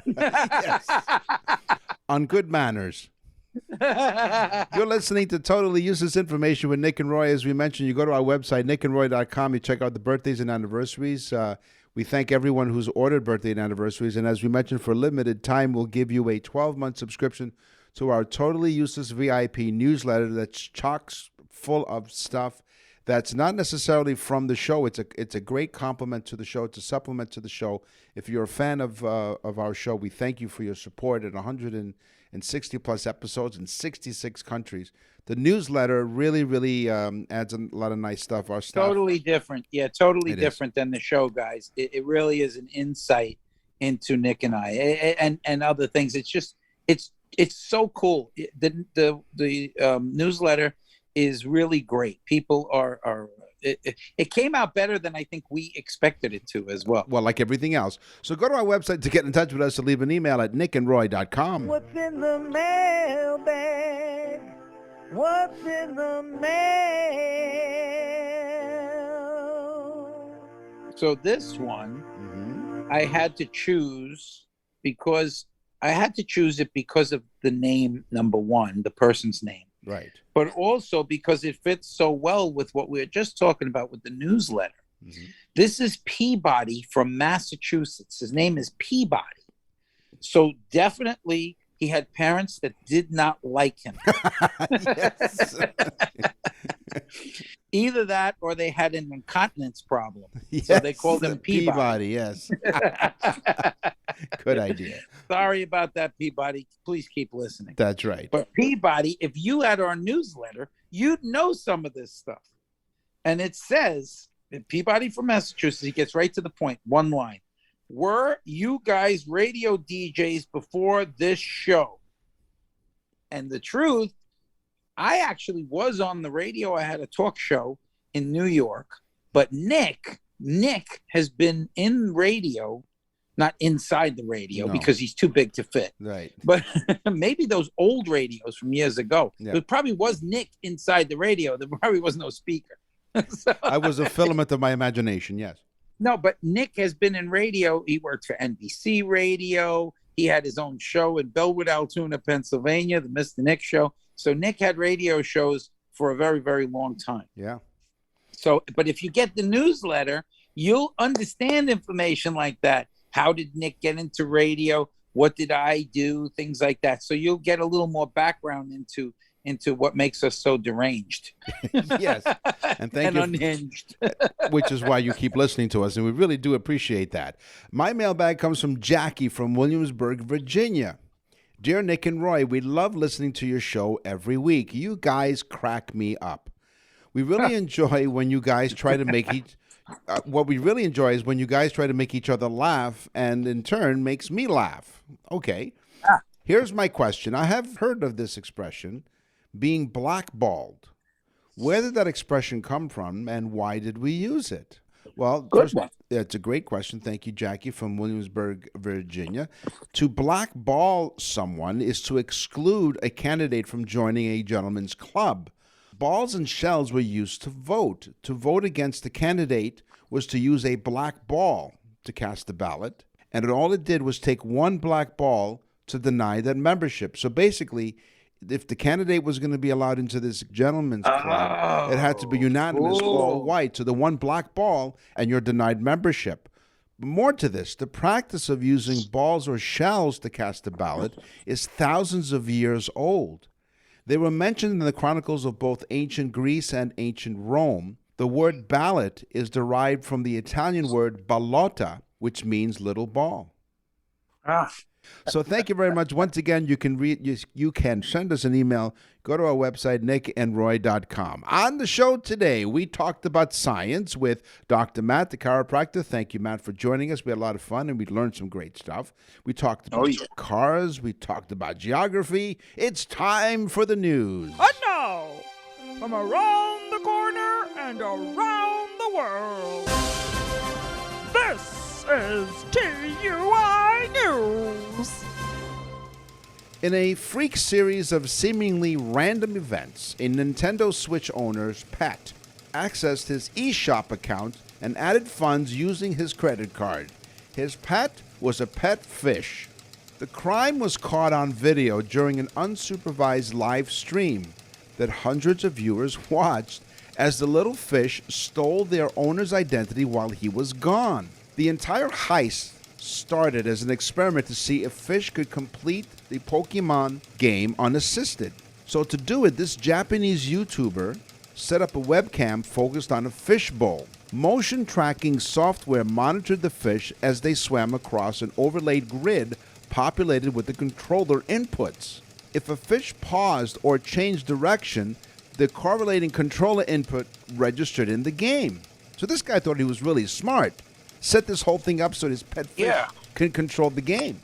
Yes. On good manners. You're listening to Totally Useless Information with Nick and Roy. As we mentioned, you go to our website, nickandroy.com. You check out the birthdays and anniversaries. We thank everyone who's ordered birthday and anniversaries. And as we mentioned, for a limited time, we'll give you a 12-month subscription to our Totally Useless VIP newsletter that's chock full of stuff that's not necessarily from the show. It's a great compliment to the show. It's a supplement to the show. If you're a fan of our show, we thank you for your support at 160 plus episodes in 66 countries. The newsletter really adds a lot of nice stuff. Our stuff. Totally different. Yeah, totally It different than the show, guys. It really is an insight into Nick and I and other things. It's just it's so cool. The newsletter is really great. People are it came out better than I think we expected it to as well. Well, like everything else. So go to our website to get in touch with us, to leave an email at nickandroy.com. What's in the mailbag? What's in the mail? So this one I had to choose because it because of the name, number one, the person's name. Right. But also because it fits so well with what we were just talking about with the newsletter. Mm-hmm. This is Peabody from Massachusetts. His name is Peabody. So definitely he had parents that did not like him. Yes. Either that or they had an incontinence problem. Yes, So they called him Peabody. Yes. Good idea. Sorry about that, Peabody. Please keep listening. That's right. But Peabody, if you had our newsletter, you'd know some of this stuff. And it says, Peabody from Massachusetts, he gets right to the point, one line. Were you guys radio DJs before this show? And the truth, I actually was on the radio. I had a talk show in New York, but Nick has been in radio, not inside the radio because he's too big to fit. Right. But maybe those old radios from years ago. Yeah. There probably was Nick inside the radio. There probably was no speaker. So, I was a filament of my imagination, yes. no, but Nick has been in radio. He worked for NBC Radio. He had his own show in Bellwood, Altoona, Pennsylvania, the Mr. Nick Show. So Nick had radio shows for a very, very long time. Yeah. So, but if you get the newsletter, you'll understand information like that. How did Nick get into radio? What did I do? Things like that. So you'll get a little more background into what makes us so deranged. Yes. And thank you. Unhinged. Which is why you keep listening to us, and we really do appreciate that. My mailbag comes from Jackie from Williamsburg, Virginia. Dear Nick and Roy, we love listening to your show every week. You guys crack me up. We really enjoy when you guys try to make what we really enjoy is when you guys try to make each other laugh, and in turn makes me laugh. Okay. Here's my question. I have heard of this expression, being blackballed. Where did that expression come from, and why did we use it? Well, first, it's a great question. Thank you, Jackie from Williamsburg, Virginia. To blackball someone is to exclude a candidate from joining a gentleman's club. Balls and shells were used to vote. To vote against the candidate was to use a black ball to cast a ballot, and all it did was take one black ball to deny that membership. So basically, if the candidate was going to be allowed into this gentleman's club, it had to be unanimous, all white. So the one black ball, and you're denied membership. More to this, the practice of using balls or shells to cast a ballot is thousands of years old. They were mentioned in the chronicles of both ancient Greece and ancient Rome. The word ballot is derived from the Italian word ballotta, which means little ball. So thank you very much. Once again, you can send us an email. Go to our website, nickandroy.com. On the show today, we talked about science with Dr. Matt, the chiropractor. Thank you, Matt, for joining us. We had a lot of fun, and we learned some great stuff. We talked about cars. We talked about geography. It's time for the news. And now, from around the corner and around the world, this is TUI News. In a freak series of seemingly random events, a Nintendo Switch owner's pet accessed his eShop account and added funds using his credit card. His pet was a pet fish. The crime was caught on video during an unsupervised live stream that hundreds of viewers watched as the little fish stole their owner's identity while he was gone. The entire heist started as an experiment to see if fish could complete the Pokemon game unassisted. So to do it, this Japanese YouTuber set up a webcam focused on a fish bowl. Motion tracking software monitored the fish as they swam across an overlaid grid populated with the controller inputs. If a fish paused or changed direction, the correlating controller input registered in the game. So this guy thought he was really smart. Set this whole thing up so his pet fish can control the game.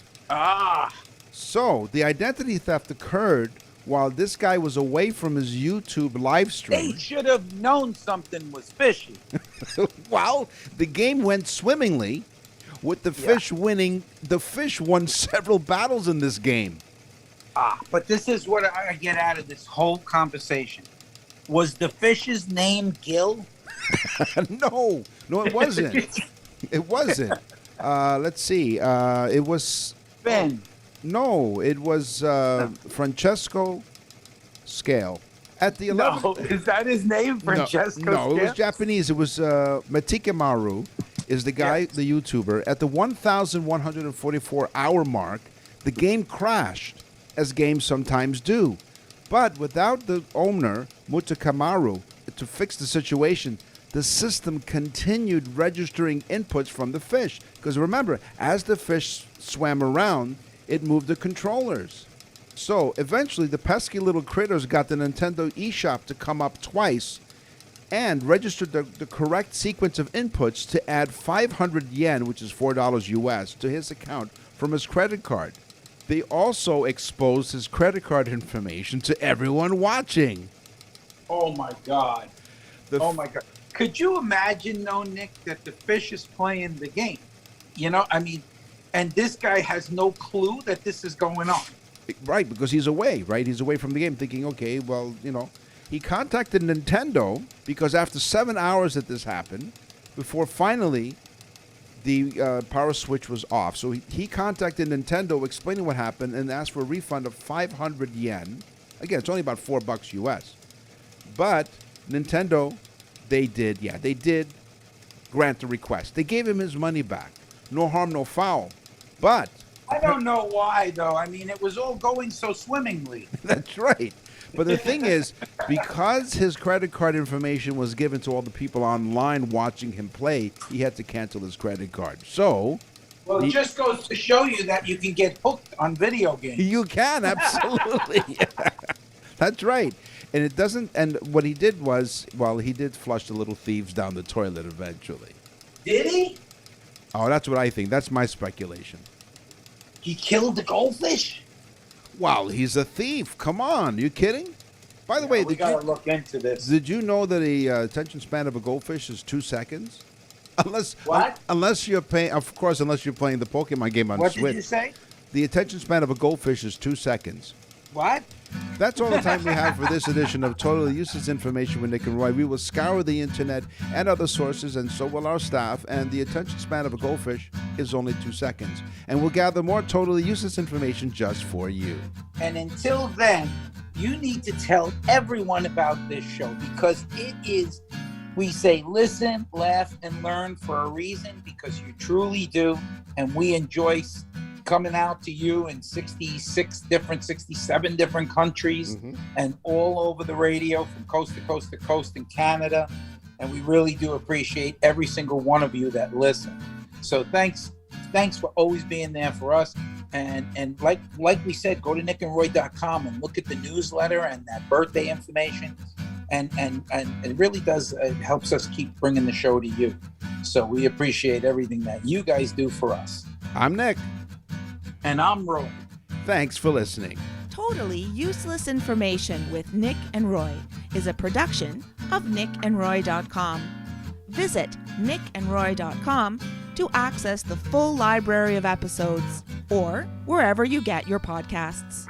So the identity theft occurred while this guy was away from his YouTube live stream. They should have known something was fishy. Well, the game went swimmingly, with the fish winning. The fish won several battles in this game. But this is what I get out of this whole conversation. Was the fish's name Gil? No, it wasn't. It wasn't. Let's see. It was Ben. no. It was Francesco Scale at the 11th. No, is that his name, Francesco? No, it was Scale? Japanese. It was Matika Maru is the guy, the YouTuber. At the 1,144 hour mark, the game crashed, as games sometimes do. But without the owner, Mutakamaru, to fix the situation, the system continued registering inputs from the fish. Because remember, as the fish swam around, it moved the controllers. So eventually, the pesky little critters got the Nintendo eShop to come up twice and registered the correct sequence of inputs to add 500 yen, which is $4 US, to his account from his credit card. They also exposed his credit card information to everyone watching. Oh my God. Oh my God. Could you imagine, though, Nick, that the fish is playing the game? You know, I mean, and this guy has no clue that this is going on. Right, because he's away, right? He's away from the game thinking, okay, well, you know. He contacted Nintendo because after 7 hours that this happened, before finally the power switch was off. So he contacted Nintendo explaining what happened and asked for a refund of 500 yen. Again, it's only about $4 US. But Nintendo, they did grant the request. They gave him his money back. No harm, no foul. But I don't know why, though. I mean, it was all going so swimmingly. That's right. But the thing is, because his credit card information was given to all the people online watching him play, he had to cancel his credit card. So, well, it just goes to show you that you can get hooked on video games. You can, absolutely. That's right. And it doesn't, and what he did was, well, he did flush the little thieves down the toilet eventually. Did he? Oh, that's what I think. That's my speculation. He killed the goldfish? Well, he's a thief. Come on. You kidding? By the way, we got to look into this. Did you know that the attention span of a goldfish is 2 seconds? Unless you're playing, of course, unless you're playing the Pokemon game on Switch. What did you say? The attention span of a goldfish is 2 seconds. What? That's all the time we have for this edition of Totally Useless Information with Nick and Roy. We will scour the internet and other sources, and so will our staff, and the attention span of a goldfish is only 2 seconds. And we'll gather more totally useless information just for you. And until then, you need to tell everyone about this show, because it is, we say listen, laugh, and learn for a reason, because you truly do, and we enjoy coming out to you in 67 different countries, and all over the radio from coast to coast to coast in Canada. And we really do appreciate every single one of you that listen. So thanks for always being there for us. And like we said, go to nickandroy.com and look at the newsletter and that birthday information. And it really does, it helps us keep bringing the show to you. So we appreciate everything that you guys do for us. I'm Nick. And I'm Roy. Thanks for listening. Totally Useless Information with Nick and Roy is a production of nickandroy.com. Visit nickandroy.com to access the full library of episodes or wherever you get your podcasts.